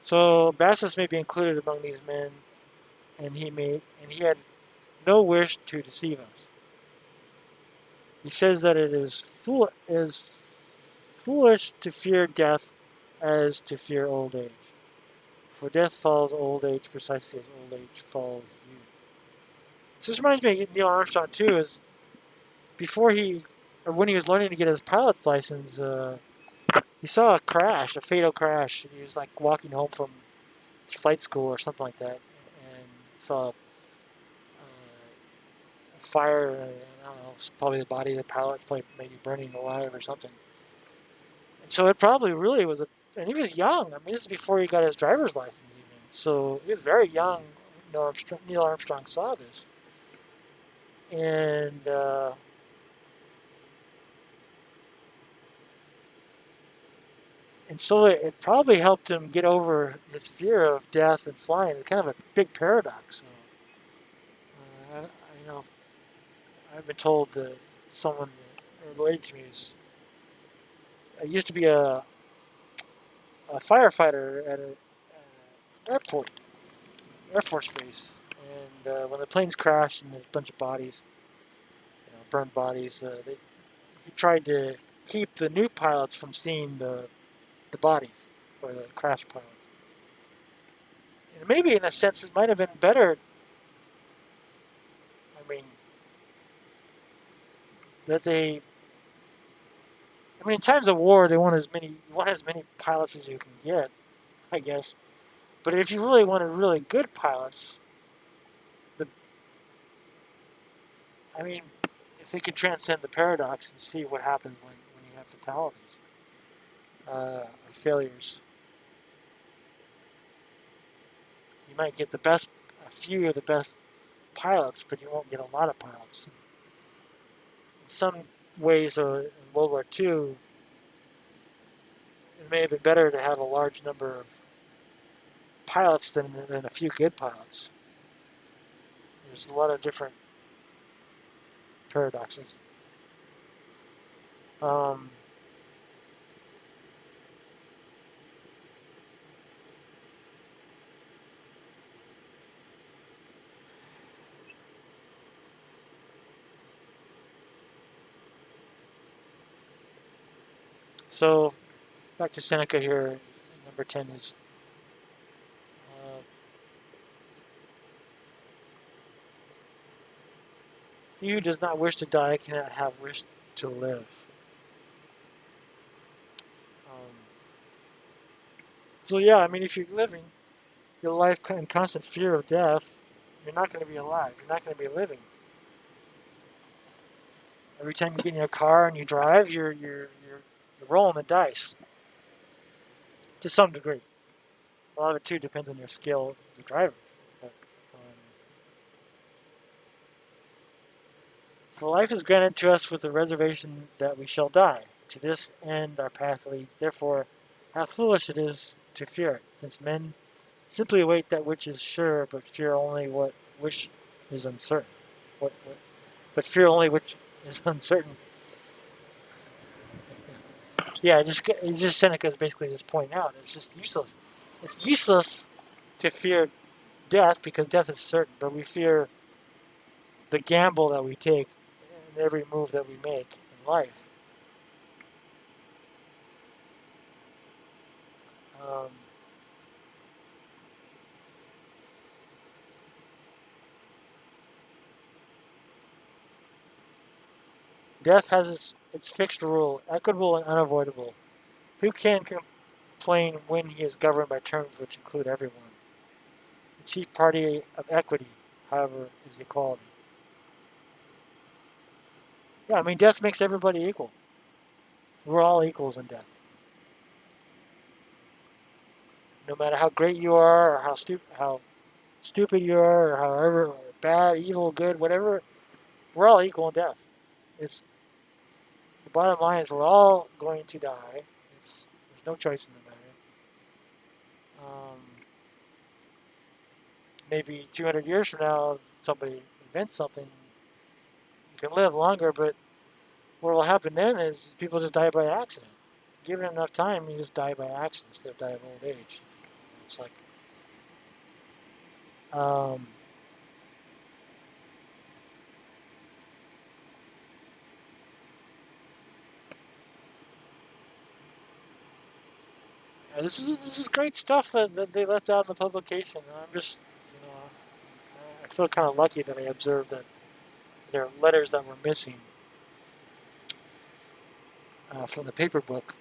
So Bassus may be included among these men, and he had no wish to deceive us. He says that it is foolish to fear death as to fear old age. For death follows old age precisely as old age follows youth. So this reminds me of Neil Armstrong too. Is before when he was learning to get his pilot's license, he saw a fatal crash. He was like walking home from flight school or something like that, and saw a fire. I don't know, probably the body of the pilot, probably maybe burning alive or something. And so it probably really was a, and he was young. I mean, this is before he got his driver's license even. So he was very young. Neil Armstrong saw this, and so it probably helped him get over his fear of death and flying. It's kind of a big paradox. So, you know, I've been told that someone related to me is I used to be a firefighter at an airport, Air Force base, and when the planes crashed and there's a bunch of bodies, burned bodies, he tried to keep the new pilots from seeing the bodies or the crash pilots. And maybe in a sense it might have been better. I mean, that they. I mean, in times of war, they want as many pilots as you can get, I guess. But if you really wanted really good pilots, the I mean, if they could transcend the paradox and see what happens when you have fatalities, or failures, you might get a few of the best pilots, but you won't get a lot of pilots. In some ways, in World War II, it may have been better to have a large number of pilots than a few good pilots. There's a lot of different paradoxes. Um, so back to Seneca here. Number 10 is uh, he who does not wish to die cannot have wish to live. Um, so yeah, I mean, if you're living your life in constant fear of death, you're not going to be alive. You're not going to be living. Every time you get in your car and you drive, you're rolling the dice to some degree. A lot of it too depends on your skill as a driver. But, for life is granted to us with the reservation that we shall die. To this end our path leads. Therefore, how foolish it is to fear it, since men simply await that which is sure, but fear only what which is uncertain. But fear only which is uncertain. Yeah, just Seneca is basically just pointing out it's just useless. It's useless to fear death because death is certain, but we fear the gamble that we take in every move that we make in life. Um, Death has its fixed rule, equitable and unavoidable. Who can complain when he is governed by terms which include everyone? The chief party of equity, however, is equality. Yeah, I mean, death makes everybody equal. We're all equals in death. No matter how great you are, or how stupid you are, or however bad, evil, good, whatever, we're all equal in death. It's the bottom line is we're all going to die. There's no choice in the matter. Um, Maybe 200 years from now, somebody invents something, you can live longer, but what will happen then is people just die by accident. Given enough time, you just die by accident instead of die of old age. It's like, um, this is great stuff that they left out in the publication. I'm just, you know, I feel kind of lucky that I observed that there are letters that were missing from the paper book.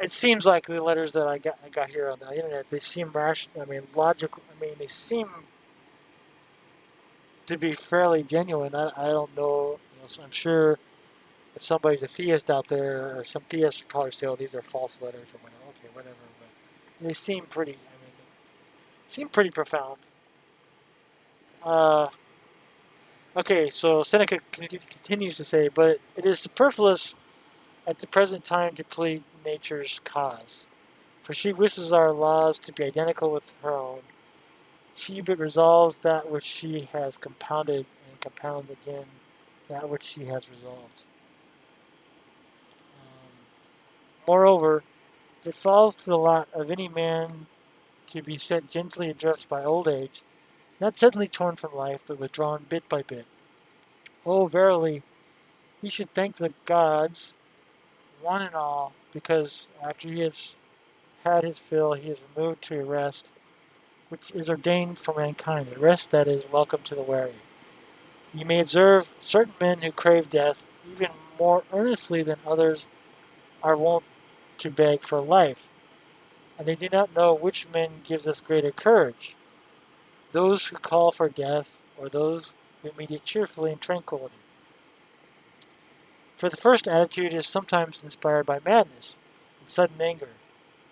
It seems like the letters that I got here on the internet, they seem rational. I mean, logical. I mean, they seem to be fairly genuine. I don't know. So I'm sure if somebody's a theist out there, or some theists would probably say, "Oh, these are false letters," or whatever. Okay, whatever. But they seem pretty. I mean, seem pretty profound. Uh, okay, so Seneca continues to say, "But it is superfluous at the present time to plead nature's cause, for she wishes our laws to be identical with her own. She but resolves that which she has compounded, and compounds again that which she has resolved. Moreover, if it falls to the lot of any man to be set gently adrift by old age, not suddenly torn from life, but withdrawn bit by bit, oh, verily, he should thank the gods, one and all, because after he has had his fill, he is removed to a rest which is ordained for mankind, a rest that is welcome to the weary. You may observe certain men who crave death even more earnestly than others are wont to beg for life, and they do not know which man gives us greater courage, those who call for death or those who meet it cheerfully and tranquility. For the first attitude is sometimes inspired by madness and sudden anger.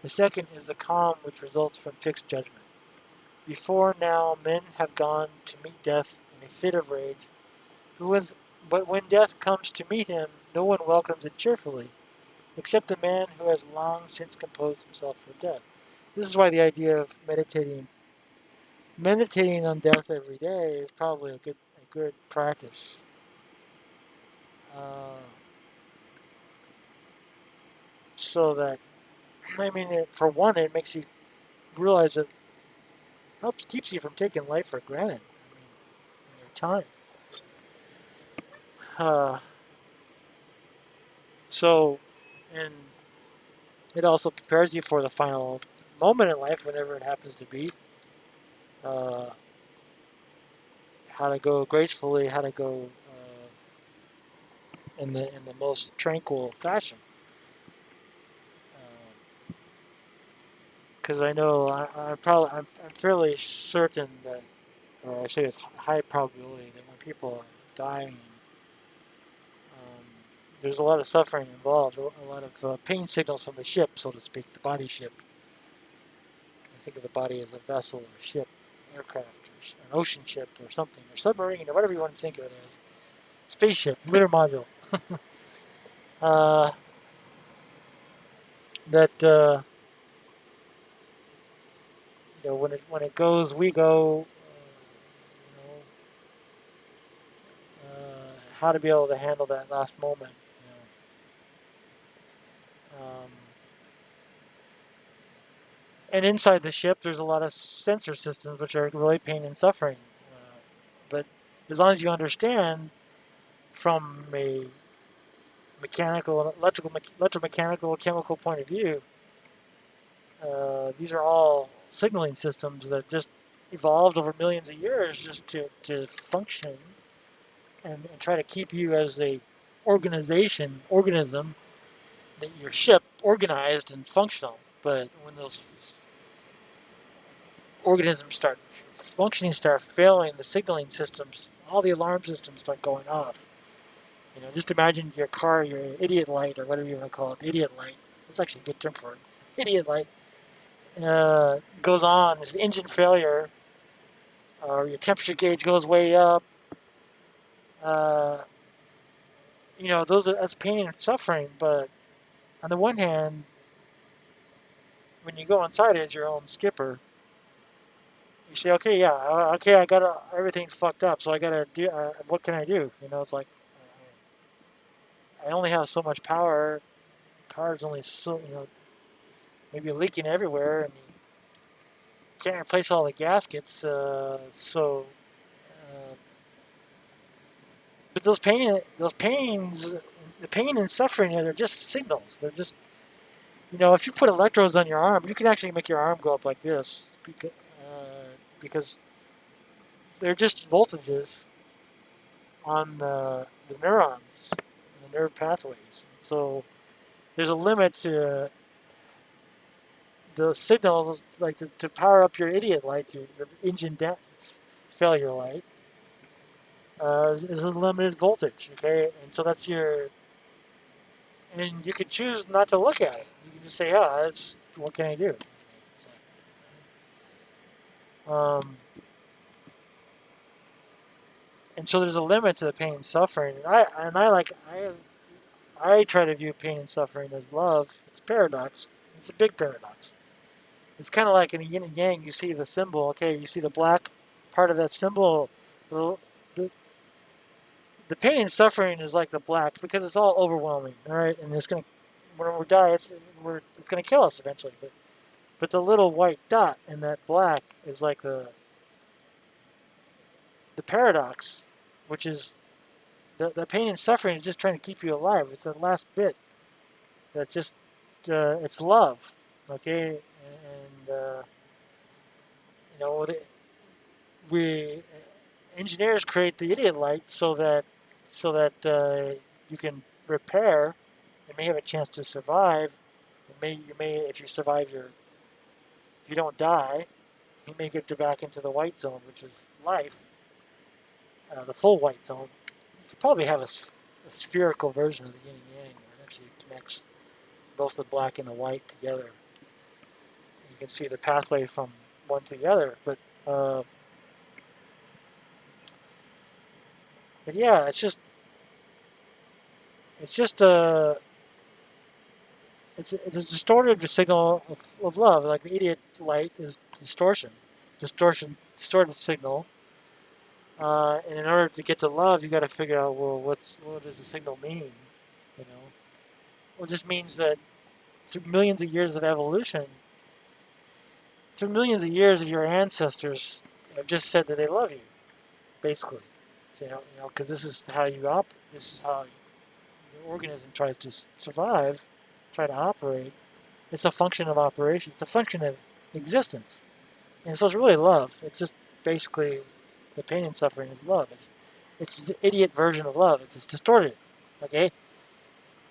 The second is the calm which results from fixed judgment. Before now, men have gone to meet death in a fit of rage, but when death comes to meet him, no one welcomes it cheerfully, except the man who has long since composed himself for death. This is why the idea of meditating on death every day is probably a good practice. Uh, so that I mean, for one, it makes you realize that it helps keeps you from taking life for granted. I mean, your time. Uh, so, and it also prepares you for the final moment in life, whenever it happens to be. Uh, how to go gracefully, how to go in the most tranquil fashion. Because I know I'm fairly certain that, or I say it's high probability that when people are dying, um, there's a lot of suffering involved, a lot of pain signals from the ship, so to speak, the body ship. I think of the body as a vessel or ship, aircraft, or an ocean ship or something, or submarine, or whatever you want to think of it as. Spaceship, lunar module. Uh, that when it goes, we go. How to be able to handle that last moment. And inside the ship, there's a lot of sensor systems which are really pain and suffering. But as long as you understand from a mechanical, electromechanical, chemical point of view, these are all signaling systems that just evolved over millions of years just to function and try to keep you as a organism, that your ship organized and functional. But when those organisms start functioning, start failing, the signaling systems, all the alarm systems start going off. Just imagine your car, your idiot light, or whatever you want to call it, the idiot light. That's actually a good term for it. Idiot light goes on. It's engine failure, or your temperature gauge goes way up. Uh, that's pain and suffering. But on the one hand, when you go inside as your own skipper, you say, okay, yeah, okay, everything's fucked up, so I gotta do. What can I do? It's like I only have so much power. Car's only so maybe leaking everywhere, and you can't replace all the gaskets. But the pain and suffering, they're just signals. They're just if you put electrodes on your arm, you can actually make your arm go up like this because they're just voltages on the neurons, and the nerve pathways. So there's a limit to the signals, like to power up your idiot light, your engine failure light, is a limited voltage. Okay, and so that's your and you can choose not to look at it. You can just say, "Oh, that's what can I do?" And so there's a limit to the pain and suffering. I try to view pain and suffering as love. It's a paradox. It's a big paradox. It's kind of like in a yin and yang. You see the symbol. Okay, you see the black part of that symbol. The, the, the pain and suffering is like the black because it's all overwhelming. All right, and it's gonna when we die, it's gonna kill us eventually. But the little white dot in that black is like the paradox, which is the pain and suffering is just trying to keep you alive. It's that last bit. That's just it's love, okay, and you know we engineers create the idiot light so that you can repair and may have a chance to survive. You may if you survive you don't die. You may get back into the white zone, which is life, the full white zone. You could probably have a spherical version of the yin and yang where it actually connects both the black and the white together. You can see the pathway from one to the other. Uh, but yeah, it's just it's a distorted signal of love. Like the idiot light is distorted signal. And in order to get to love, you got to figure out what does the signal mean? You know, well, it just means that through millions of years of evolution, through millions of years of your ancestors have just said that they love you, basically. So, because this is how you this is how the organism tries to survive, try to operate. It's a function of operation. It's a function of existence, and so it's really love. It's just basically the pain and suffering is love. It's the idiot version of love. It's distorted. Okay,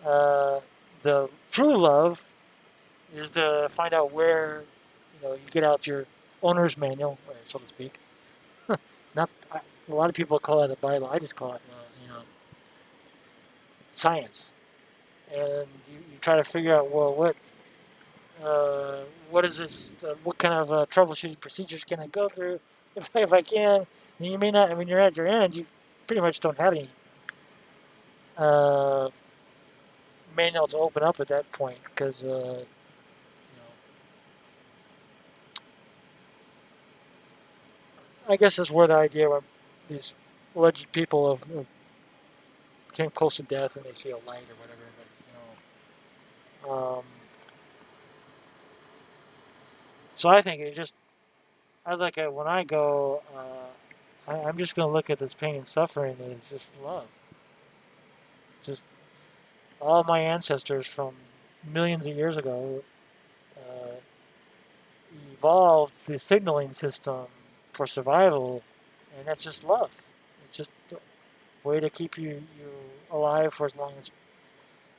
uh, the true love is to find out where you get out your owner's manual, so to speak. Not a lot of people call it the Bible. I just call it science, and you try to figure out well what is this? What kind of troubleshooting procedures can I go through if I can? And you may not. When you're at your end, you pretty much don't have any uh, manual to open up at that point because I guess that's where the idea where these alleged people have came close to death and they see a light or whatever. So I think it just I like it when I go. I'm just going to look at this pain and suffering as just love. Just all my ancestors from millions of years ago uh, evolved the signaling system for survival, and that's just love. It's just a way to keep you alive for as long as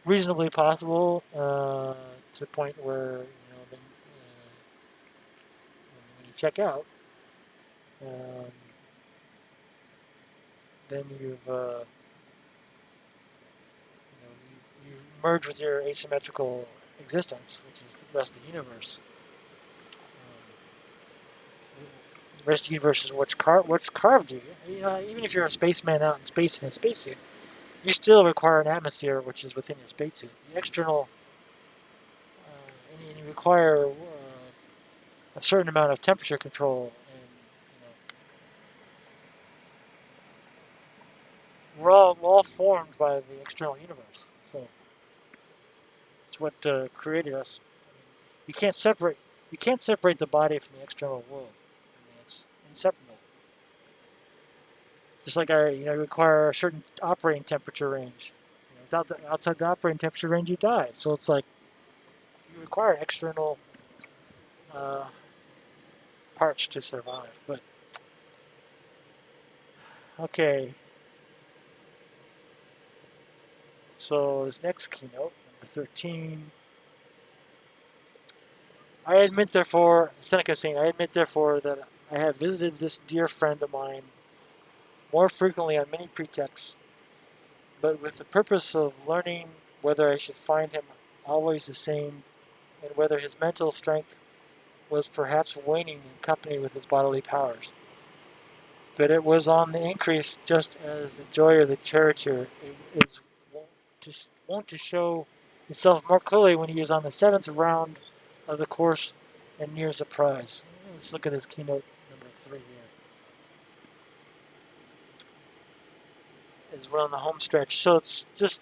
reasonably possible to the point where when you check out, um, then you merge with your asymmetrical existence, which is the rest of the universe. The rest of the universe is what's carved you. Even if you're a spaceman out in space in a spacesuit, you still require an atmosphere which is within your spacesuit. The external, and you require a certain amount of temperature control, and we're all formed by the external universe. So it's what created us. You can't separate you can't separate the body from the external world. It's inseparable. Just like require a certain operating temperature range. Without outside the operating temperature range, you die. So it's like you require external uh, parts to survive. But okay, so this next keynote, number 13. I admit, therefore, Seneca saying, I admit, therefore, that I have visited this dear friend of mine more frequently on many pretexts, but with the purpose of learning whether I should find him always the same, and whether his mental strength was perhaps waning in company with his bodily powers. But it was on the increase, just as the joy of the charioteer is wont to show itself more clearly when he is on the seventh round of the course and nears the prize. Let's look at his keynote number 3 here. Is we're on the home stretch, so it's just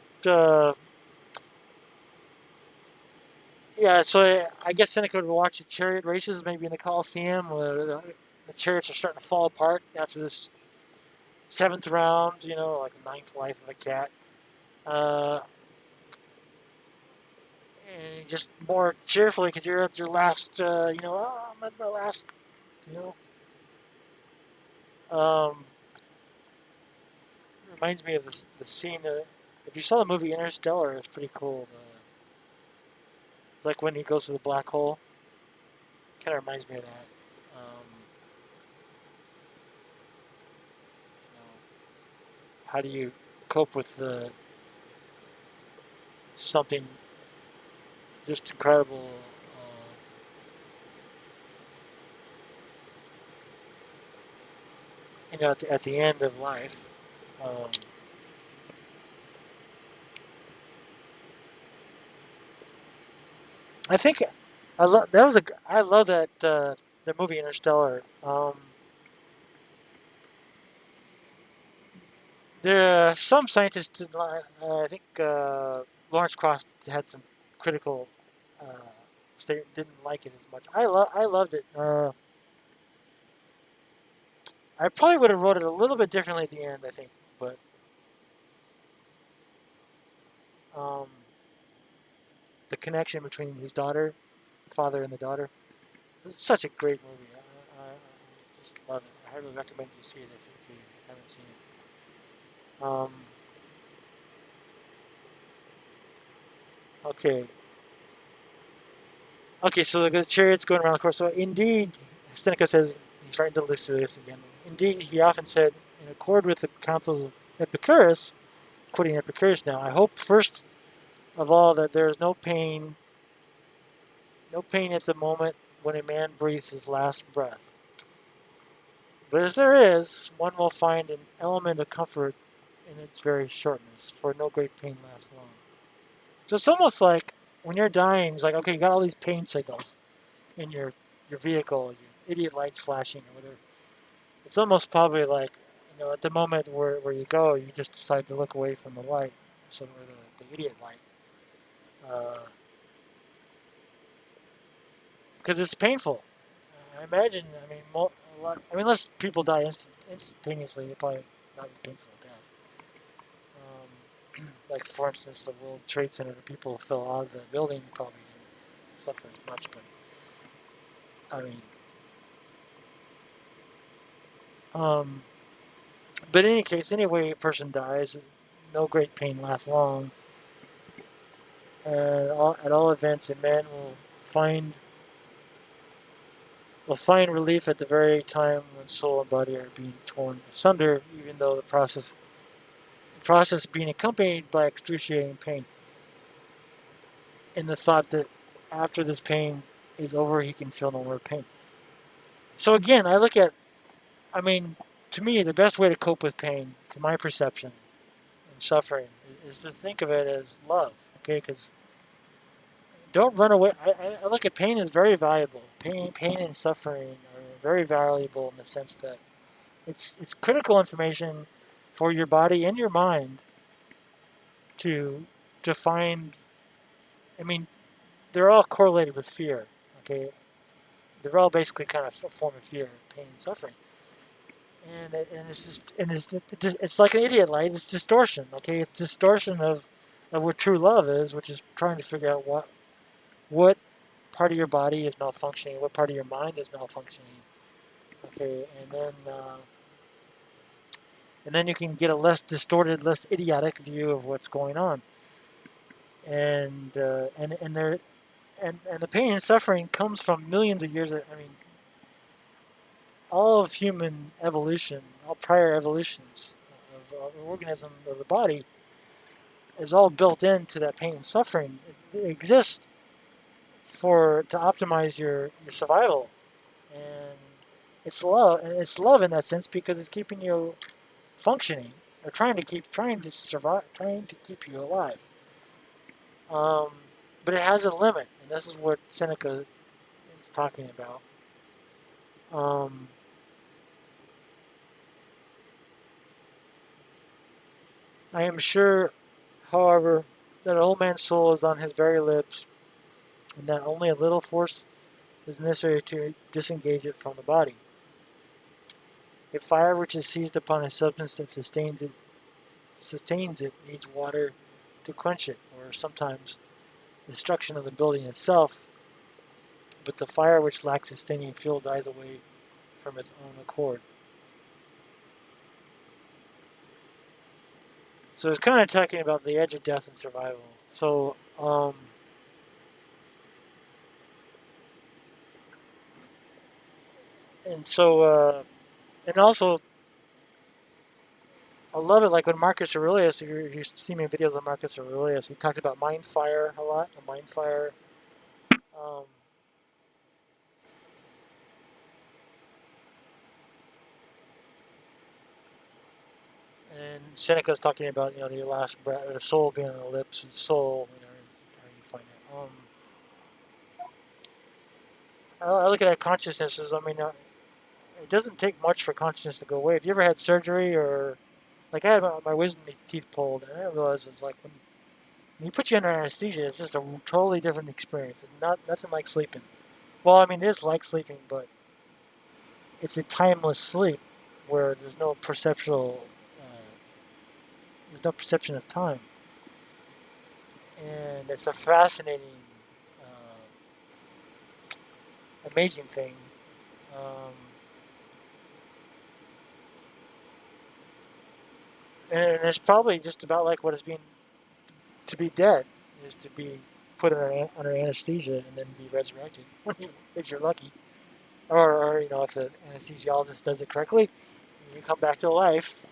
yeah. So I guess Seneca would watch the chariot races, maybe in the Coliseum, where the chariots are starting to fall apart after this seventh round. Like the ninth life of a cat. Uh, and just more cheerfully because you're at your last, oh, I'm at my last, you know. Reminds me of the scene. If you saw the movie Interstellar, it's pretty cool. It's like when he goes to the black hole. Kind of reminds me of that. How do you cope with something just incredible? At the end of life. Um, I think I love that the movie Interstellar. Some scientists did not. I think Lawrence Cross had some critical uh, state didn't like it as much. I loved it. I probably would have wrote it a little bit differently at the end. I think, but um, the connection between his daughter, father, and the daughter. It's such a great movie. I just love it. I highly recommend you see it if you haven't seen it. Okay. Okay, so the chariot's going around the course. So indeed, Seneca says, he's writing to Lucilius again. Indeed, he often said, in accord with the counsels of Epicurus, quoting Epicurus now, I hope first of all that there is no pain at the moment when a man breathes his last breath. But if there is, one will find an element of comfort in its very shortness, for no great pain lasts long. So it's almost like when you're dying, it's like, okay, you got all these pain signals in your vehicle, your idiot lights flashing or whatever. It's almost probably like, at the moment where you go, you just decide to look away from the light, so or the idiot light, because it's painful. I imagine. I mean, a lot. I mean, unless people die instantaneously, it probably not as painful death. Like for instance, the World Trade Center, the people who fell out of the building probably didn't suffer as much. But I mean, um, but in any case, anyway, a person dies. No great pain lasts long. At all events, a man find will find relief at the very time when soul and body are being torn asunder, even though the process being accompanied by excruciating pain. In the thought that after this pain is over, he can feel no more pain. So again, I mean, to me, the best way to cope with pain, to my perception, and suffering, is to think of it as love. Okay, because don't run away. I look at pain as very valuable. Pain and suffering are very valuable in the sense that it's critical information for your body and your mind to to find. I mean, they're all correlated with fear. Okay, they're all basically kind of a form of fear, pain and suffering. And it's just it's like an idiot light. It's distortion. Okay, it's distortion of what true love is, which is trying to figure out what part of your body is malfunctioning, what part of your mind is malfunctioning. Okay, and then you can get a less distorted, less idiotic view of what's going on. And there and the pain and suffering comes from millions of years. I mean, all of human evolution, all prior evolutions of the organism of the body is all built into that pain and suffering. It exists to optimize your survival, and it's love in that sense because it's keeping you functioning or trying to survive, trying to keep you alive. Um, but it has a limit, and this is what Seneca is talking about. Um, I am sure, however, that an old man's soul is on his very lips, and that only a little force is necessary to disengage it from the body. A fire which is seized upon a substance that sustains it needs water to quench it, or sometimes the destruction of the building itself, but the fire which lacks sustaining fuel dies away from its own accord. So it's kind of talking about the edge of death and survival. So, and so, and also, I love it. Like when Marcus Aurelius, if you see me videos of Marcus Aurelius, he talked about mind fire a lot. A mind fire. Um, and Seneca's talking about your last breath, the soul being on the lips, and soul. How you find it. I look at that consciousness as it doesn't take much for consciousness to go away. Have you ever had surgery or like I had my wisdom teeth pulled, and I realized it's like when you put you under anesthesia, it's just a totally different experience. It's nothing like sleeping. Well, I mean, it is like sleeping, but it's a timeless sleep where there's no perception of time, and it's a fascinating, amazing thing. Um, and it's probably just about like what it's being to be dead is to be put under anesthesia and then be resurrected if you're lucky, or if the anesthesiologist does it correctly, you come back to life.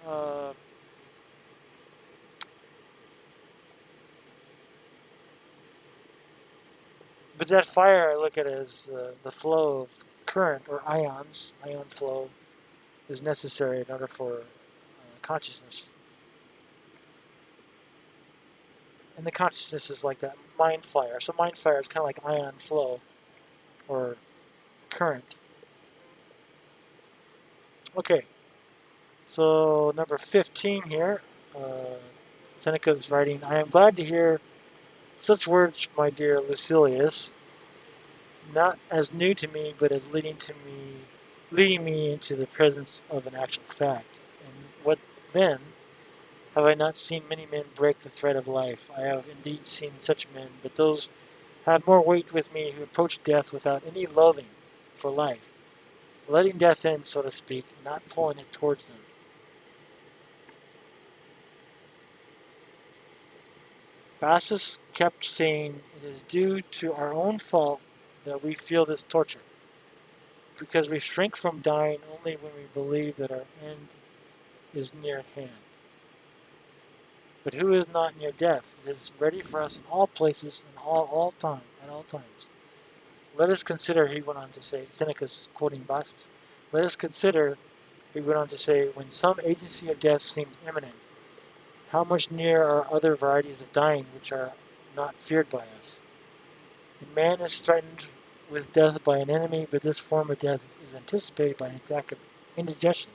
But that fire, I look at it as the flow of current or ions, ion flow, is necessary in order for consciousness. And the consciousness is like that mind fire. So mind fire is kind of like ion flow or current. Okay, so number 15 here. Uh, Seneca's writing, I am glad to hear such words, my dear Lucilius, not as new to me, but as leading me into the presence of an actual fact. And what then? Have I not seen many men break the thread of life? I have indeed seen such men, but those have more weight with me who approach death without any loathing for life, letting death in, so to speak, not pulling it towards them. Bassus kept saying, it is due to our own fault that we feel this torture, because we shrink from dying only when we believe that our end is near at hand. But who is not near death? It is ready for us in all places and all time, at all times. Let us consider, he went on to say, Seneca's quoting Bassus, let us consider, he went on to say, when some agency of death seems imminent, how much nearer are other varieties of dying which are not feared by us? A man is threatened with death by an enemy, but this form of death is anticipated by an attack of indigestion.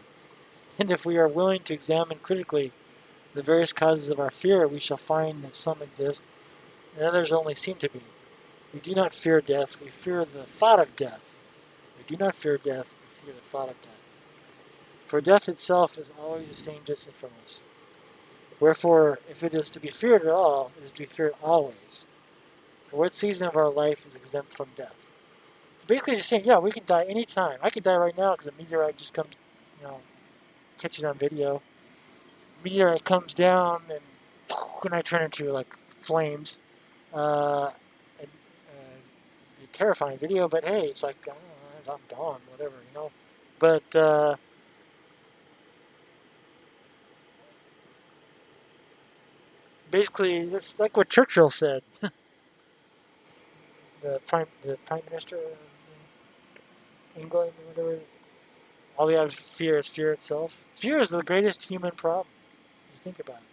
And if we are willing to examine critically the various causes of our fear, we shall find that some exist and others only seem to be. We do not fear death, we fear the thought of death. We do not fear death, we fear the thought of death. For death itself is always the same distance from us. Wherefore, if it is to be feared at all, it is to be feared always. For what season of our life is exempt from death? It's basically just saying, yeah, we can die anytime. I could die right now because a meteorite just comes, you know, catch it on video. Meteorite comes down and I turn into like flames. And, be a terrifying video, but hey, it's like, I'm gone, whatever. But basically, it's like what Churchill said, the prime minister of England or whatever. All we have is fear itself. Fear is the greatest human problem. If you think about it.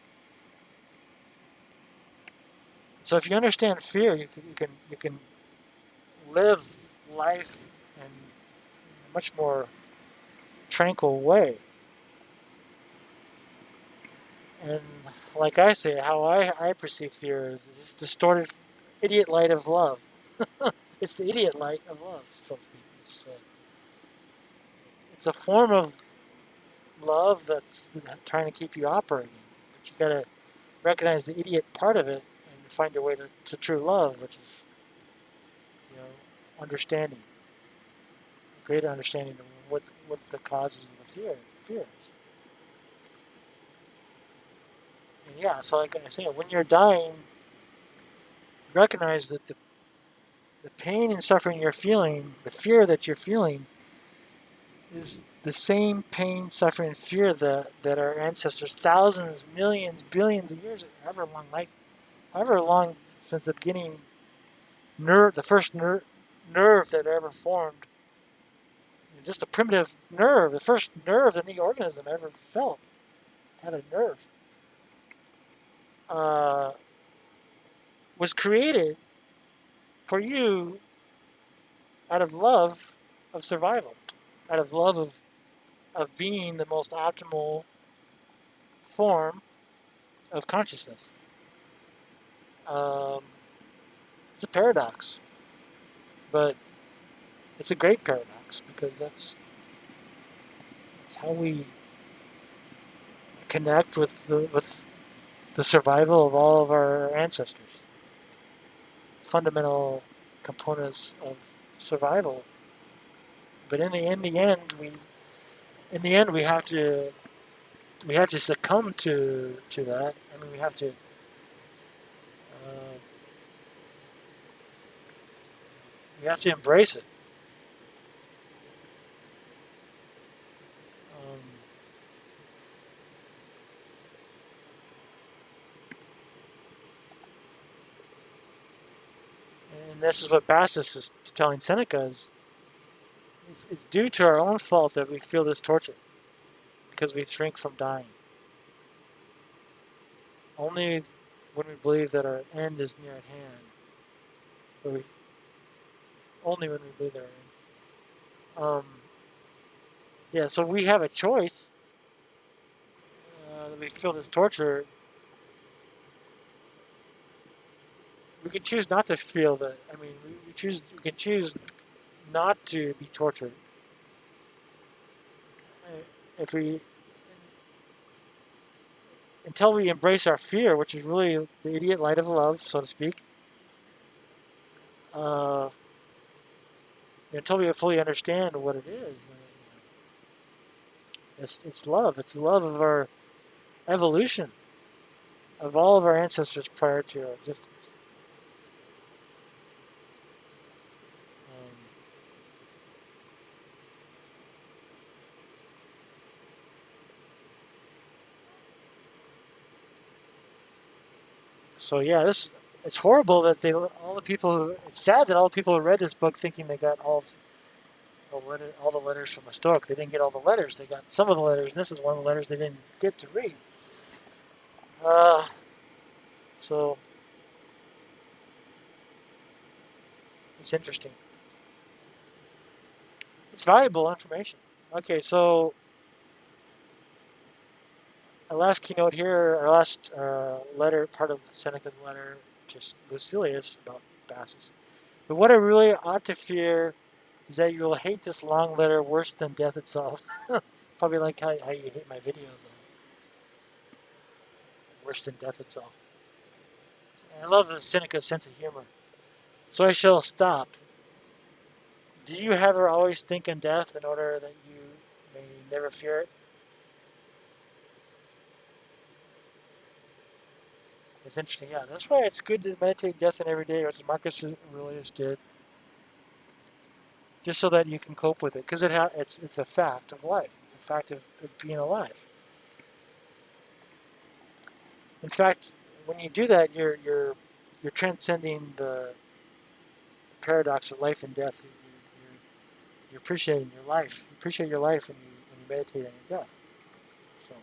So if you understand fear, you can live life in a much more tranquil way. And like I say, how I perceive fear is this distorted idiot light of love. It's the idiot light of love, so to speak. It's a form of love that's trying to keep you operating. But you gotta recognize the idiot part of it and find your way to true love, which is, you know, understanding, greater understanding of what the causes of the fears. And yeah, so like I say, when you're dying, recognize that the pain and suffering you're feeling, the fear that you're feeling, is the same pain, suffering, and fear that our ancestors, thousands, millions, billions of years, however long since the beginning, the first nerve that ever formed, just a primitive nerve, the first nerve that any organism ever felt, had a nerve, uh, was created for you out of love of survival, out of love of being the most optimal form of consciousness. Um, it's a paradox, but it's a great paradox because that's how we connect with the survival of all of our ancestors. Fundamental components of survival. But in the end we have to succumb to that. I mean, uh, we have to embrace it. Um, and this is what Bassus is telling Seneca is it's due to our own fault that we feel this torture because we shrink from dying. Only when we believe that our end is near at hand, or only when we believe that our end. Yeah, so we have a choice that we feel this torture. We can choose not to feel that. I mean, we can choose not to be tortured. If we until we embrace our fear, which is really the idiot light of love, so to speak, uh, until we fully understand what it is, it's love. It's the love of our evolution, of all of our ancestors prior to our existence. Um, so yeah, this it's horrible that all the people who it's sad that all the people who read this book thinking they got all the letters from a Stoic. They didn't get all the letters. They got some of the letters, and this is one of the letters they didn't get to read. Uh, so it's interesting. It's valuable information. Okay, so our last keynote here, our last letter, part of Seneca's letter to Lucilius about Bassus. But what I really ought to fear is that you will hate this long letter worse than death itself. Probably like how you hate my videos, worse than death itself. I love the Seneca's sense of humor. So I shall stop. Do you ever always think in death in order that you may never fear it? It's interesting, yeah. That's why it's good to meditate death in every day, as Marcus Aurelius did, just so that you can cope with it, because it's a fact of life. It's a fact of being alive. In fact, when you do that, you're transcending the paradox of life and death. You're appreciating your life. You appreciate your life when you meditate on your death. So,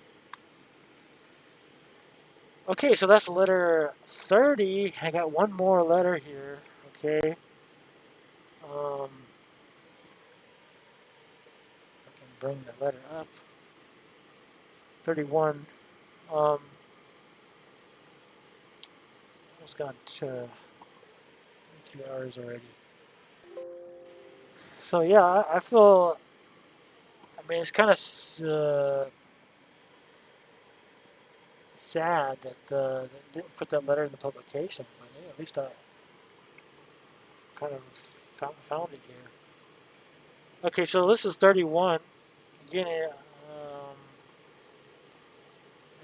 okay, so that's letter 30. I got one more letter here. Okay. I can bring the letter up. 31. Um, almost got 3 hours already. So yeah, I feel. I mean, it's kind of sad that they didn't put that letter in the publication, but yeah, at least I kind of found it here. Okay, so this is 31. Again, I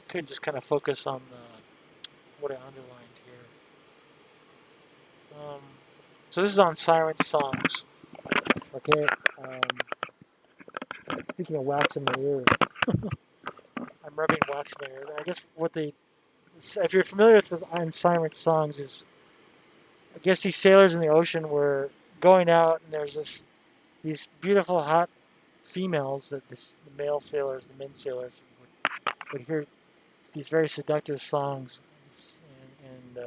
could just kind of focus on what I underlined here. So this is on siren songs. Okay. Speaking of wax in my ear, I'm rubbing wax in my ear. I guess what they, if you're familiar with the on siren songs, is I guess these sailors in the ocean were going out and there's these beautiful hot females that the male sailors, the men sailors would hear these very seductive songs, and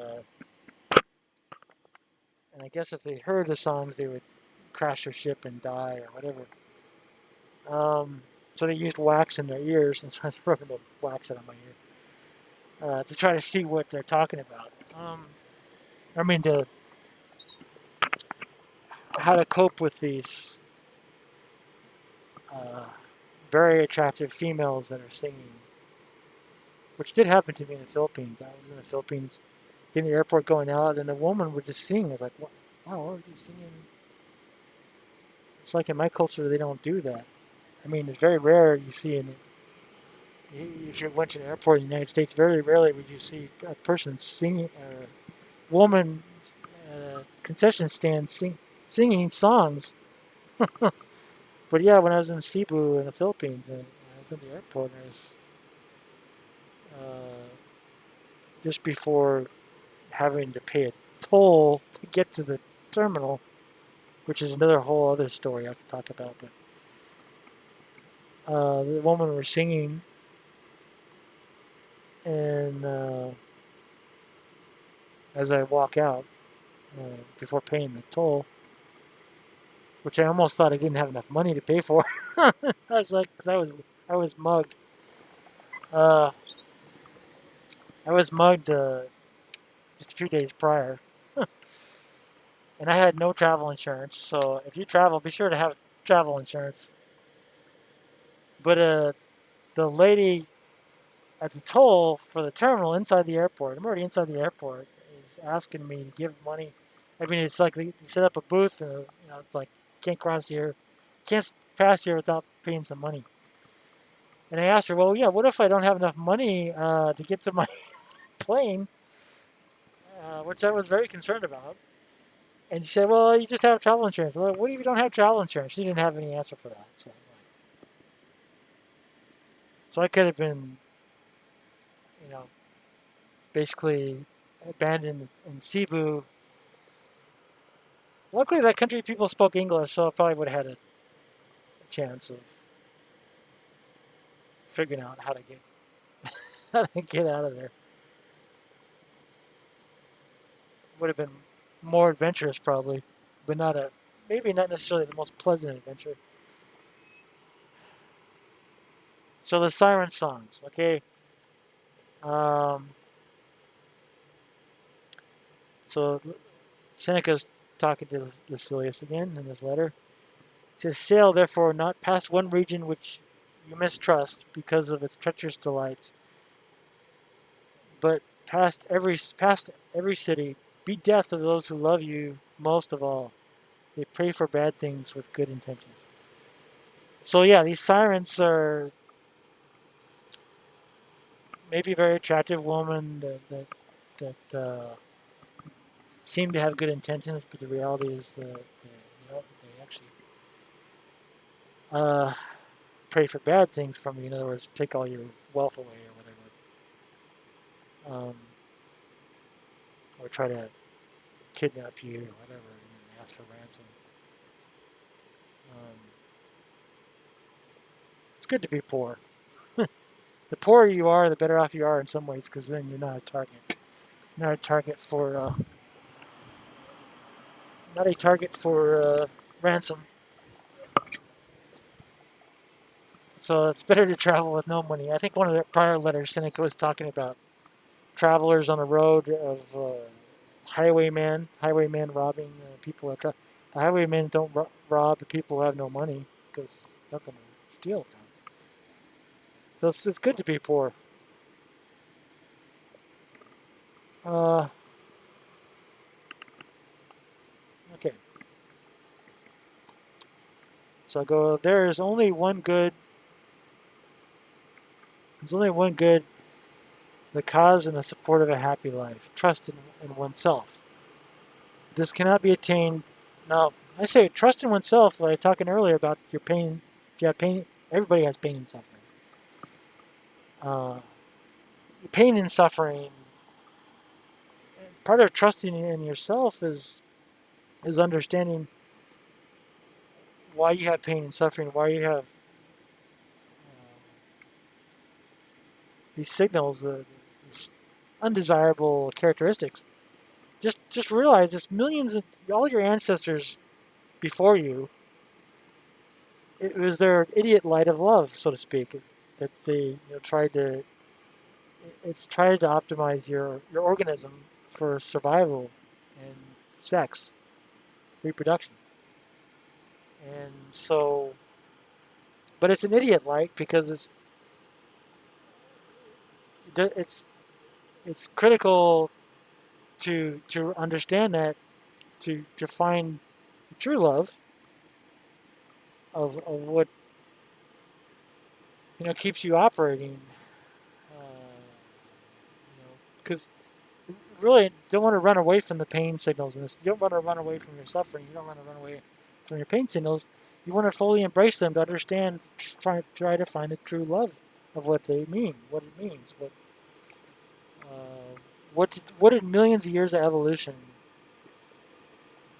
I guess if they heard the songs, they would crash their ship and die or whatever. So they used wax in their ears, and so I was rubbing the wax out of my ear to try to see what they're talking about. I mean, how to cope with these uh, very attractive females that are singing, which did happen to me in the Philippines. I was in the Philippines in the airport going out, and a woman would just sing. I was like, wow, what are you singing? It's like in my culture, they don't do that. I mean, it's very rare you see if you went to an airport in the United States, very rarely would you see a person singing, a woman concession stand singing songs. But yeah, when I was in Cebu in the Philippines, and I was in the airport, and I was just before having to pay a toll to get to the terminal, which is another whole other story I could talk about. But the woman was singing, and as I walk out before paying the toll, which I almost thought I didn't have enough money to pay for. I was like, because I was mugged. Uh, I was mugged just a few days prior, and I had no travel insurance. So if you travel, be sure to have travel insurance. But the lady at the toll for the terminal inside the airport, I'm already inside the airport, is asking me to give money. I mean, it's like they set up a booth, and it's like can't cross here, can't pass here without paying some money. And I asked her, well, yeah, what if I don't have enough money to get to my plane, which I was very concerned about. And she said, well, you just have travel insurance. Well, what if you don't have travel insurance? She didn't have any answer for that. So I could have been, you know, basically abandoned in Cebu. Luckily, that country people spoke English, so I probably would have had a chance of figuring out how to get how to get out of there. Would have been more adventurous, probably, but maybe not necessarily the most pleasant adventure. So the siren songs, okay. Um, so Seneca's talking to Lucilius again in his letter. He says, sail therefore not past one region which you mistrust because of its treacherous delights, but past every city. Be death of those who love you most of all. They pray for bad things with good intentions. So yeah, these sirens are maybe a very attractive woman that seem to have good intentions, but the reality is they actually uh, pray for bad things from you. In other words, take all your wealth away or whatever. or try to kidnap you or whatever, and ask for ransom. Um, it's good to be poor. The poorer you are, the better off you are in some ways, because then you're not a target. Not a target for ransom. So it's better to travel with no money. I think one of the prior letters Seneca was talking about travelers on the road of highwaymen robbing people. The highwaymen don't rob the people who have no money because nothing to steal from. So it's good to be poor. Uh, okay, so I go. There's only one good, the cause and the support of a happy life. Trust in oneself. This cannot be attained. Now, I say trust in oneself. Like talking earlier about your pain. If you have pain, everybody has pain and suffering. Uh, Pain and suffering. Part of trusting in yourself is understanding why you have pain and suffering, why you have these signals, these undesirable characteristics. Just realize it's millions of all your ancestors before you. It was their idiot light of love, so to speak, that they tried to. It's tried to optimize your organism for survival and sex, reproduction, and so. But it's an idiot light because it's it's critical to understand that to find true love of what keeps you operating. Because really don't want to run away from the pain signals in this. You don't want to run away from your suffering. You don't want to run away from your pain signals. You want to fully embrace them to understand, try to find the true love of what they mean, what it means, what did millions of years of evolution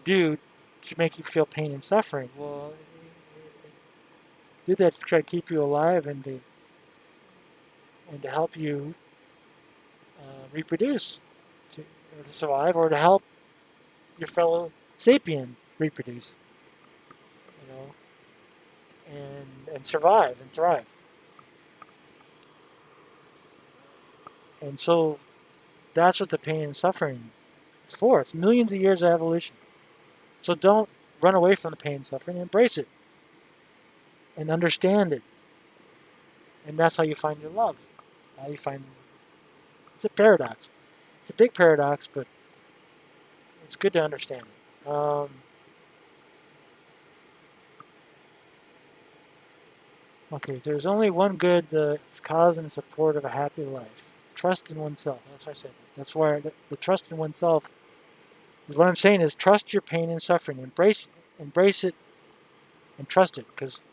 do to make you feel pain and suffering? Well, do that to try to keep you alive and to help you reproduce, or to survive, or to help your fellow sapien reproduce, you know, and survive and thrive. And so that's what the pain and suffering is for. It's millions of years of evolution. So don't run away from the pain and suffering. Embrace it and understand it. And that's how you find your love. How you find it's a paradox. It's a big paradox, but it's good to understand it. Okay, there's only one good, the cause and support of a happy life. Trust in oneself. That's what I said. That's why the trust in oneself is what I'm saying is trust your pain and suffering. Embrace it, and trust it, because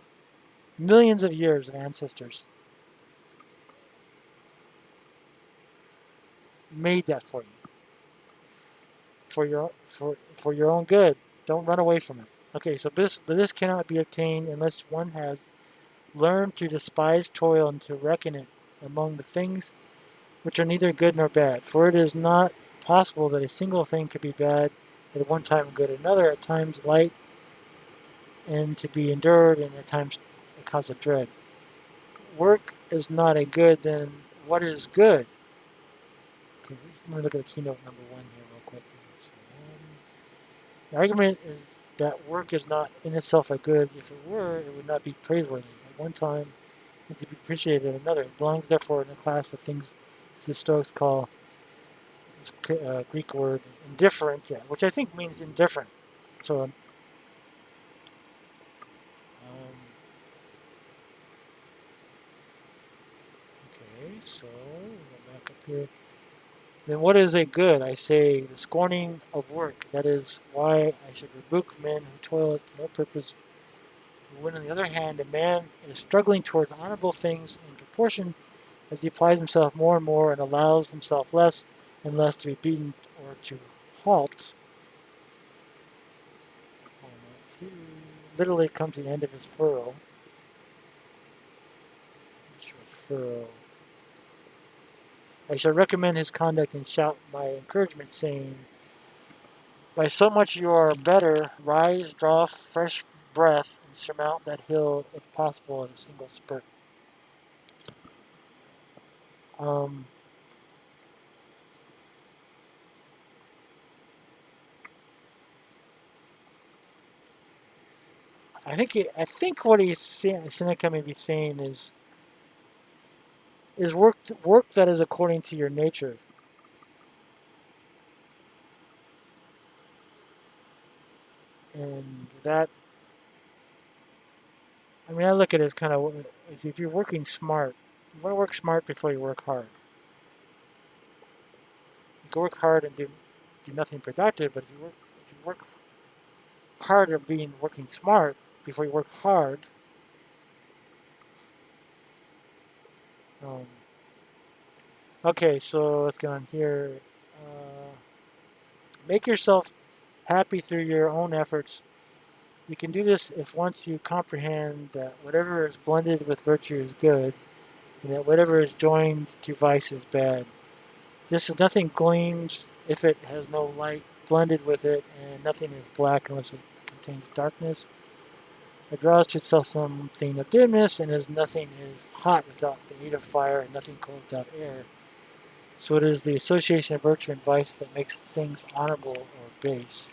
millions of years of ancestors made that for you, for your own good. Don't run away from it. Okay, so this cannot be obtained unless one has learned to despise toil and to reckon it among the things which are neither good nor bad. For it is not possible that a single thing could be bad at one time and good at another, at times light and to be endured, and at times a cause of dread. Work is not a good, then what is good? Okay, let me look at the keynote number one here real quick. So, the argument is that work is not in itself a good. If it were, it would not be praiseworthy at one time and to be appreciated at another. It belongs therefore in the class of things the Stoics call this Greek word indifferent, yeah, which I think means indifferent. So, okay, so go back up here. Then what is a good? I say the scorning of work. That is why I should rebuke men who toil to no purpose. When on the other hand, a man is struggling towards honorable things in proportion as he applies himself more and more and allows himself less and less to be beaten or to halt. He literally comes to the end of his furrow. Furrow. I shall recommend his conduct and shout my encouragement, saying, by so much you are better, rise, draw fresh breath, and surmount that hill, if possible, in a single spurt. Um, I think what he's saying, Seneca may be saying is work that is according to your nature, and that, I mean, I look at it as kind of, if you're working smart, you want to work smart before you work hard. You can work hard and do nothing productive, but if you work hard at working smart before you work hard, um, okay, so let's go on here. Uh, Make yourself happy through your own efforts. You can do this if once you comprehend that whatever is blended with virtue is good, and that whatever is joined to vice is bad. Just as nothing gleams if it has no light blended with it, and nothing is black unless it contains darkness. It draws to itself something of dimness, and as nothing is hot without the need of fire, and nothing cold without air. So it is the association of virtue and vice that makes things honorable or base.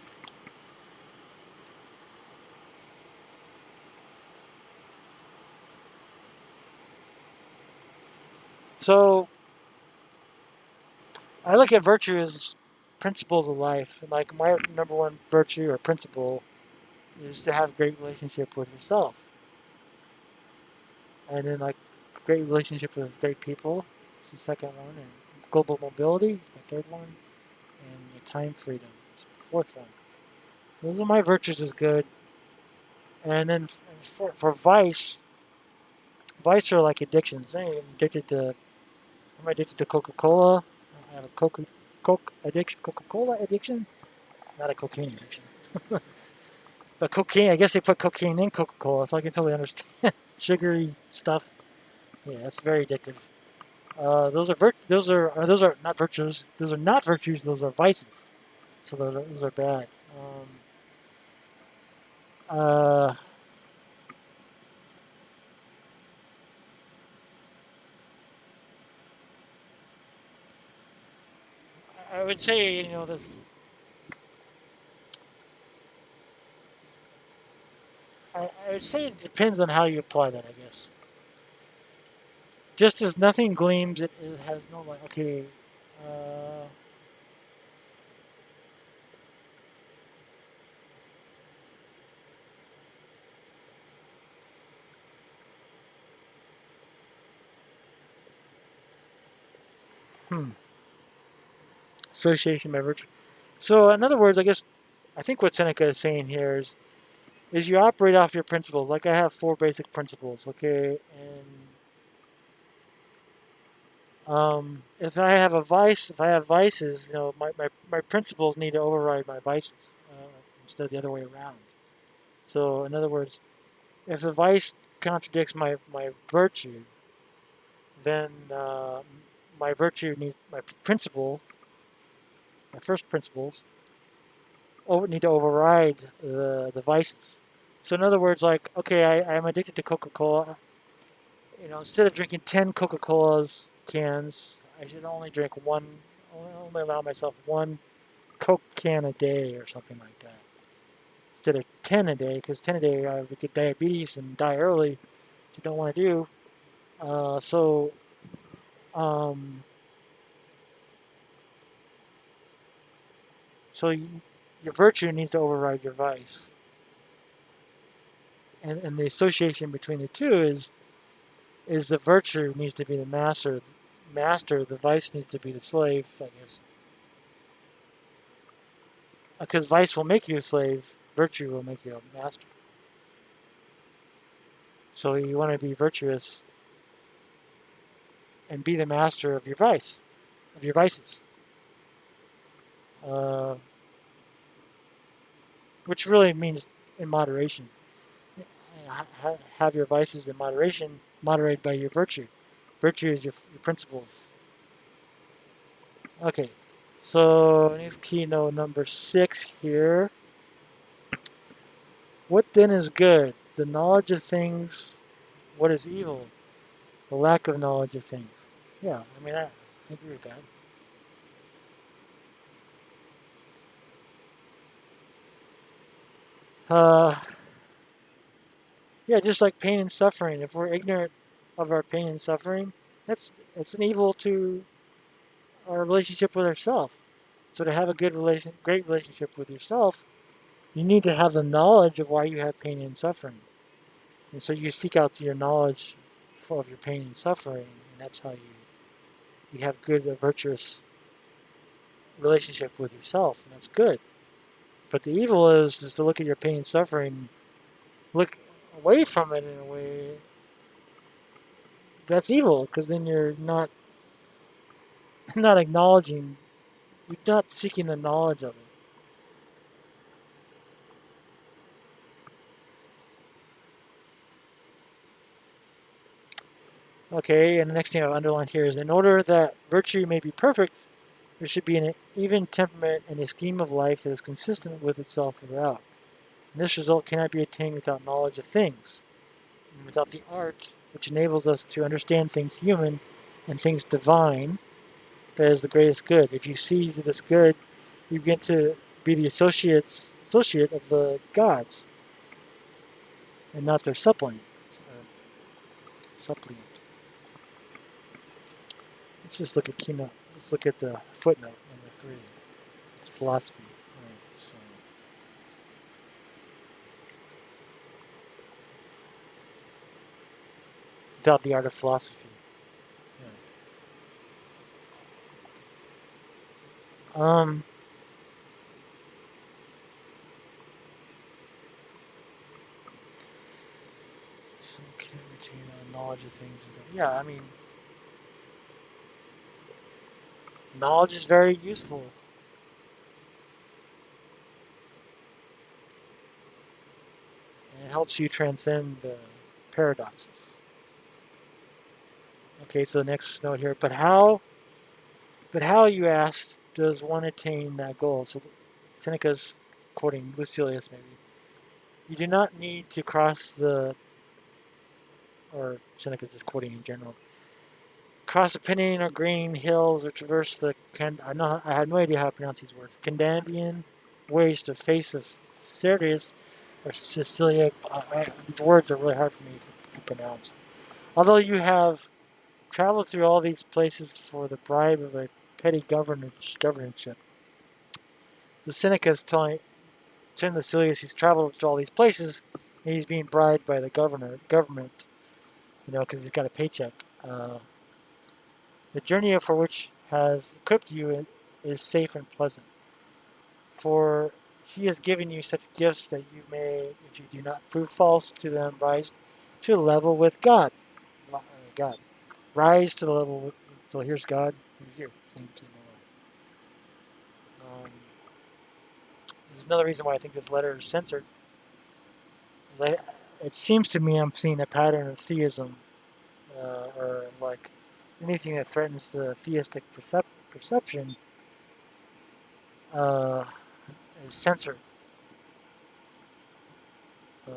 So I look at virtue as principles of life. Like my number one virtue or principle is to have a great relationship with yourself, and then like great relationship with great people. It's the second one, and global mobility is my third one, and the time freedom is my fourth one. So those are my virtues is good, and then for vice, vice are like addictions. I'm addicted to. I'm addicted to Coca Cola. I have a Coke addiction, Coca Cola addiction, not a cocaine addiction. But cocaine, I guess they put cocaine in Coca Cola, so I can totally understand. Sugary stuff. Yeah, it's very addictive. Those are not virtues. Those are not virtues. Those are vices. So those are bad. Uh, I would say this. I would say it depends on how you apply that. I guess just as nothing gleams, it has no light. Okay. Uh, hmm. Association by virtue. So in other words, I think what Seneca is saying here is you operate off your principles. Like I have four basic principles, okay? And if I have a vice, if I have vices, my principles need to override my vices instead of the other way around. So in other words, if a vice contradicts my virtue, then my virtue needs my principle, my first principles, need to override the vices. So in other words, like okay, I'm addicted to Coca Cola. Instead of drinking 10 Coca Cola's cans, I should only drink one. Only allow myself one Coke can a day or something like that instead of 10 a day, because 10 a day I would get diabetes and die early, which you don't want to do. So um, so your virtue needs to override your vice, and the association between the two is the virtue needs to be the master. The vice needs to be the slave, I guess, because vice will make you a slave, virtue will make you a master. So you want to be virtuous and be the master of your vices. uh, which really means in moderation. Have your vices in moderation, moderated by your virtue. Virtue is your principles. Okay, so next keynote number 6 here. What then is good? The knowledge of things. What is evil? The lack of knowledge of things. Yeah, I mean, I agree with that. Uh, yeah, just like pain and suffering. If we're ignorant of our pain and suffering, that's an evil to our relationship with ourselves. So to have a great relationship with yourself, you need to have the knowledge of why you have pain and suffering. And so you seek out your knowledge of your pain and suffering, and that's how you have good, virtuous relationship with yourself, and that's good. But the evil is to look at your pain and suffering, look away from it in a way that's evil, because then you're not not acknowledging, you're not seeking the knowledge of it. Okay, and the next thing I've underlined here is in order that virtue may be perfect, there should be an even temperament and a scheme of life that is consistent with itself throughout. And this result cannot be attained without knowledge of things, and without the art which enables us to understand things human and things divine, that is the greatest good. If you see this good, you begin to be the associate of the gods and not their supplement. Supplement. Let's just look at keynote. Let's look at the footnote number 3. It's philosophy. Right, so without the art of philosophy. Yeah. So can't retain knowledge of things. Yeah, I mean, knowledge is very useful. And it helps you transcend paradoxes. Okay, so the next note here. But how, you ask, does one attain that goal? So Seneca's quoting Lucilius, maybe. You do not need to cross or Seneca's just quoting in general, cross the Pennine or Green Hills or traverse I have no idea how to pronounce these words, Candavian ways to face of Sirius or Sicilia. These words are really hard for me to pronounce. Although you have traveled through all these places for the bribe of a petty governorship, the Seneca is telling the Silius he's traveled to all these places and he's being bribed by the government, because he's got a paycheck. The journey for which has equipped you is safe and pleasant, for he has given you such gifts that you may, if you do not prove false to them, rise to a level with God. God. Rise to the level. So here's God. Here's you. Same thing. This is another reason why I think this letter is censored. It seems to me I'm seeing a pattern of theism, or like anything that threatens the theistic perception uh, is censored um,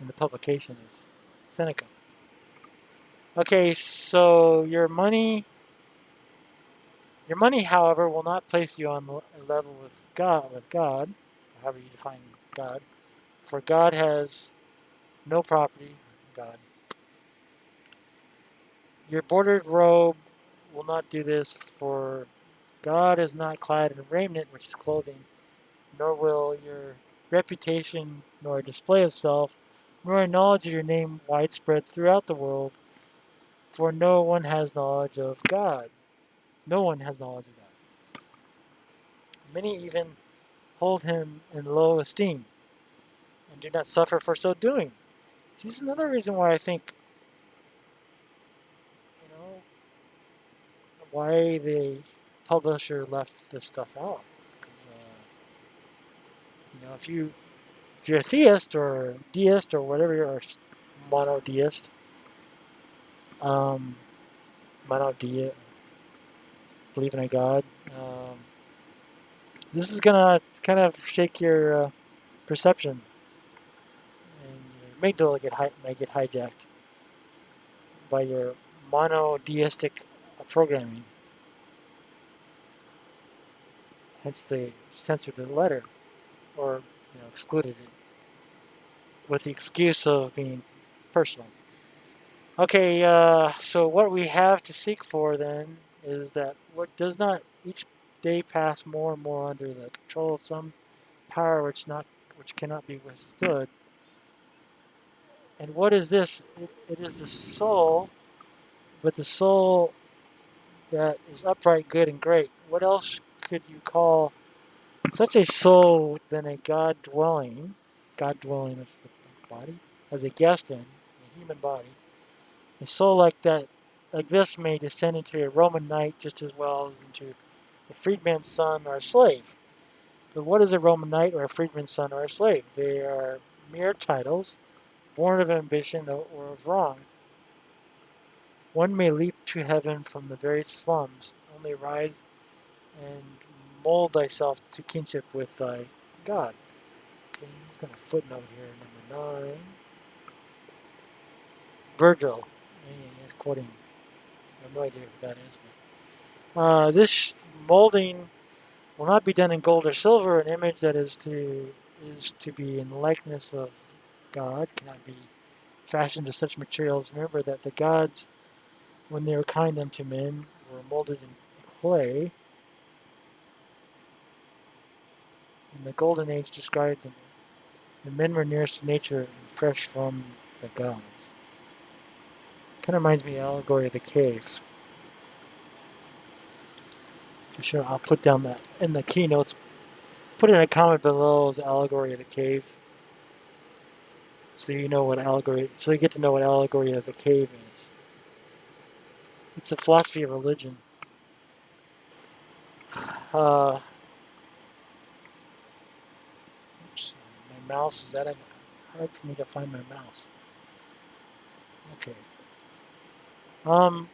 in the publication of Seneca. Okay, so your money, however, will not place you on a level with God. However you define God, for God has no property. God, your bordered robe will not do this, for God is not clad in raiment, which is clothing, nor will your reputation, nor a display of self, nor a knowledge of your name widespread throughout the world, for no one has knowledge of God. No one has knowledge of God. Many even hold him in low esteem and do not suffer for so doing. This is another reason why I think, you know, why they publisher left this stuff out. 'Cause, if you're a theist or deist or whatever you're, monodeist, um, monodeist, believe in a god, this is gonna kind of shake your perception, and your amygdala may get hijacked by your monodeistic programming. Hence, they censored the letter or excluded it with the excuse of being personal. Okay, so what we have to seek for then is that what does not each day pass more and more under the control of some power which cannot be withstood. And what is this? It is the soul, but the soul that is upright, good, and great. What else could you call such a soul than a God dwelling with the body, as a guest in a human body? A soul like that, like this, may descend into a Roman knight just as well as into a freedman's son or a slave. But what is a Roman knight or a freedman's son or a slave? They are mere titles, born of ambition or of wrong. One may leap to heaven from the very slums, only rise and mold thyself to kinship with thy God. Okay, he's got a footnote here, number 9. Virgil. He's quoting. I have no idea who that is. But, this molding will not be done in gold or silver. An image that is to be in likeness of God cannot be fashioned to such materials. Remember that the gods, when they were kind unto men, were molded in clay. In the golden age described them, the men were nearest to nature and fresh from the gods. Kind of reminds me of the allegory of the cave. For sure, I'll put down that in the keynotes. Put in a comment below the allegory of the cave, so you know what allegory. So you get to know what allegory of the cave is. It's a philosophy of religion. Uh, oops, my mouse is that hard for me to find my mouse. Okay. Um.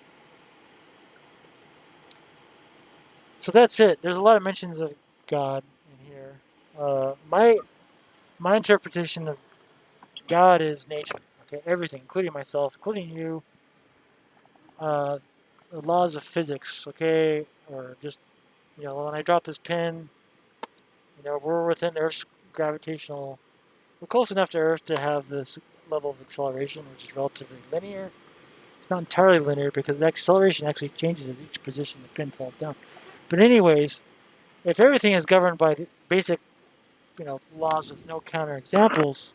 So that's it. There's a lot of mentions of God in here. My interpretation of God is nature. Okay, everything, including myself, including you. Uh, the laws of physics. Okay, or just when I drop this pin, we're within Earth's gravitational. We're close enough to Earth to have this level of acceleration, which is relatively linear. It's not entirely linear because the acceleration actually changes at each position the pin falls down. But anyways, if everything is governed by the basic, laws with no counterexamples,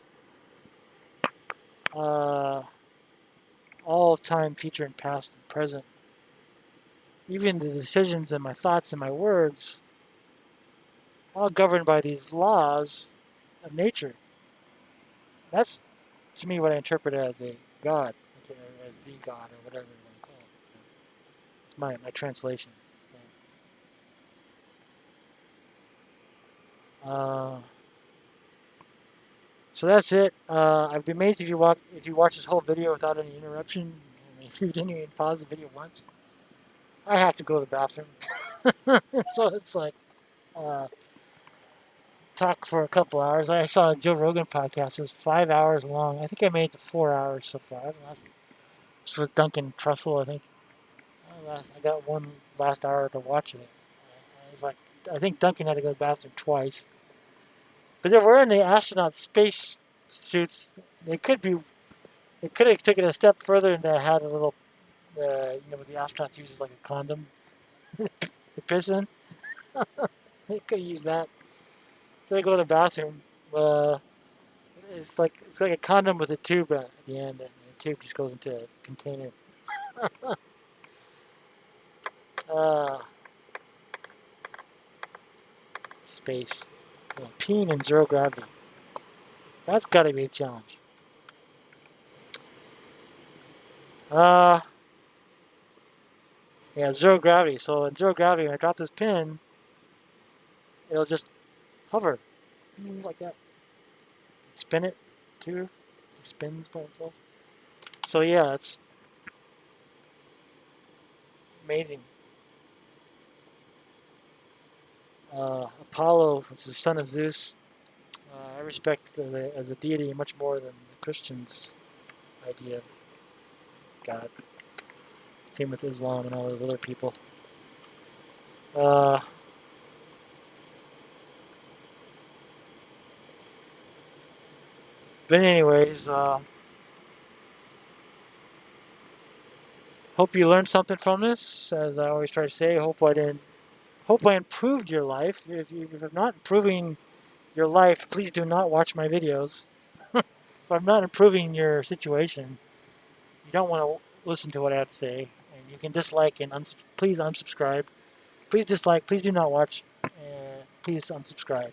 uh, all of time, future, and past and present, even the decisions and my thoughts and my words, all governed by these laws of nature. That's to me what I interpret as a God, okay, or as the God, or whatever you want to call it. It's my translation. Uh, so that's it. I'd be amazed if you watch this whole video without any interruption. I mean, if you didn't even pause the video once. I have to go to the bathroom, so it's like uh, talk for a couple hours. I saw a Joe Rogan podcast. It was 5 hours long. I think I made it to 4 hours so far. Last this was Duncan Trussell, I think. I got one last hour to watch it. I was like, I think Duncan had to go to the bathroom twice. But if we're in the astronaut space suits, they could be. They could have taken it a step further and they had a little, what the astronauts use as like a condom to piss in. They could have used that. So they go to the bathroom. Uh, it's like a condom with a tube at the end, and the tube just goes into a container. Uh, Space, peeing in zero gravity. That's got to be a challenge. Uh, Yeah, zero gravity. So in zero gravity, when I drop this pin, it'll just hover like that. Spin it too. It spins by itself. So yeah, it's amazing. Apollo, which is the son of Zeus, I respect as a deity much more than the Christians' idea of God. Same with Islam and all those other people. Uh, but anyways, hope you learned something from this. As I always try to say, hope I improved your life. If I'm not improving your life, please do not watch my videos. If I'm not improving your situation, you don't want to listen to what I have to say. And you can dislike and please unsubscribe. Please dislike. Please do not watch. Please unsubscribe.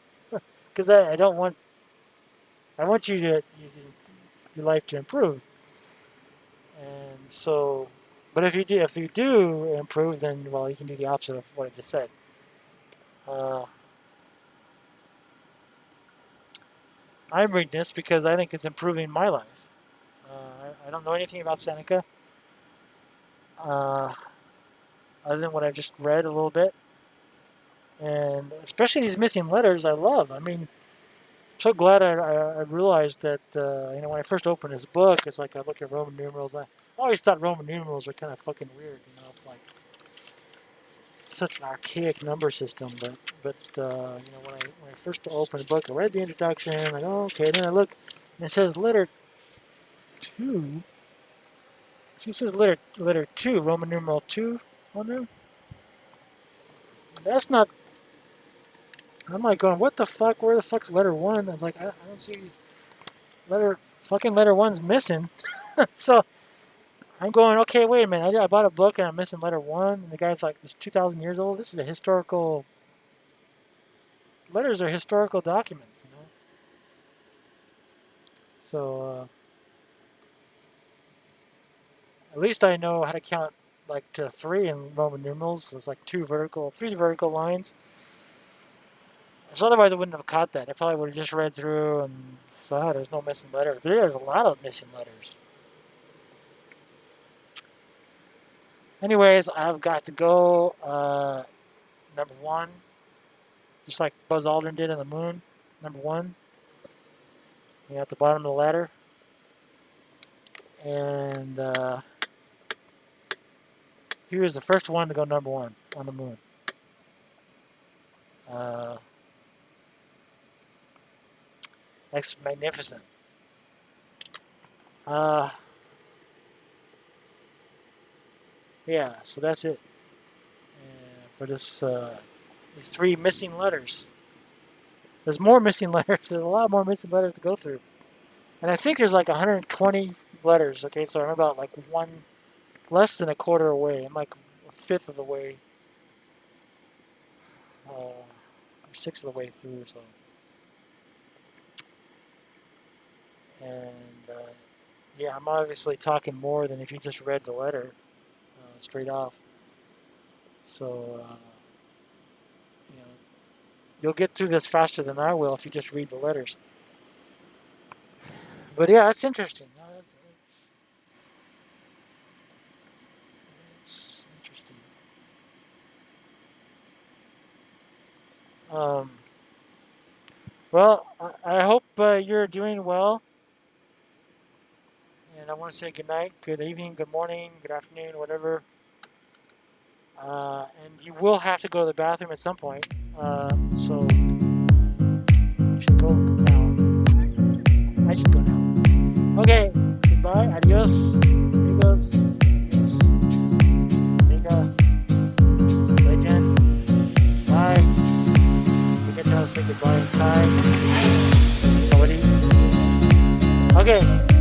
Because I don't want. I want your life to improve. And so, but if you do improve, then well, you can do the opposite of what I just said. Uh, I'm reading this because I think it's improving my life. I don't know anything about Seneca, uh, other than what I've just read a little bit, and especially these missing letters. I love. I mean, I'm so glad I realized that when I first opened this book, it's like I look at Roman numerals. I always thought Roman numerals were kind of fucking weird. It's like such an archaic number system. But when I first opened the book, I read the introduction. Like, oh, okay. Then I look, and it says letter two. She says letter two, Roman numeral two on there. That's not. I'm like going, what the fuck? Where the fuck's letter one? I was like, I don't see letter one's missing. So I'm going, okay, wait a minute. I bought a book and I'm missing letter one. And the guy's like, this is 2,000 years old. This is a historical. Letters are historical documents. So at least I know how to count like to three in Roman numerals. It's like three vertical lines. So otherwise I wouldn't have caught that. I probably would have just read through and saw there's no missing letters. There's a lot of missing letters. Anyways, I've got to go. Number one, just like Buzz Aldrin did on the moon. Number one, at the bottom of the ladder. And he was the first one to go number one on the moon. That's magnificent. Yeah, so that's it for this. These three missing letters. There's more missing letters. There's a lot more missing letters to go through. And I think there's like 120 letters. Okay, so I'm about like less than a quarter away. I'm like a fifth of the way, or sixth of the way through or so. And yeah, I'm obviously talking more than if you just read the letter straight off. So you'll get through this faster than I will if you just read the letters. But yeah, it's interesting. It's interesting. Well, I hope you're doing well. And I want to say good night, good evening, good morning, good afternoon, whatever. And you will have to go to the bathroom at some point. So you should go now. I should go now. Okay, goodbye, adios, amigos, amiga, legend, bye. Forget how to say goodbye in Thai. Sorry. Okay.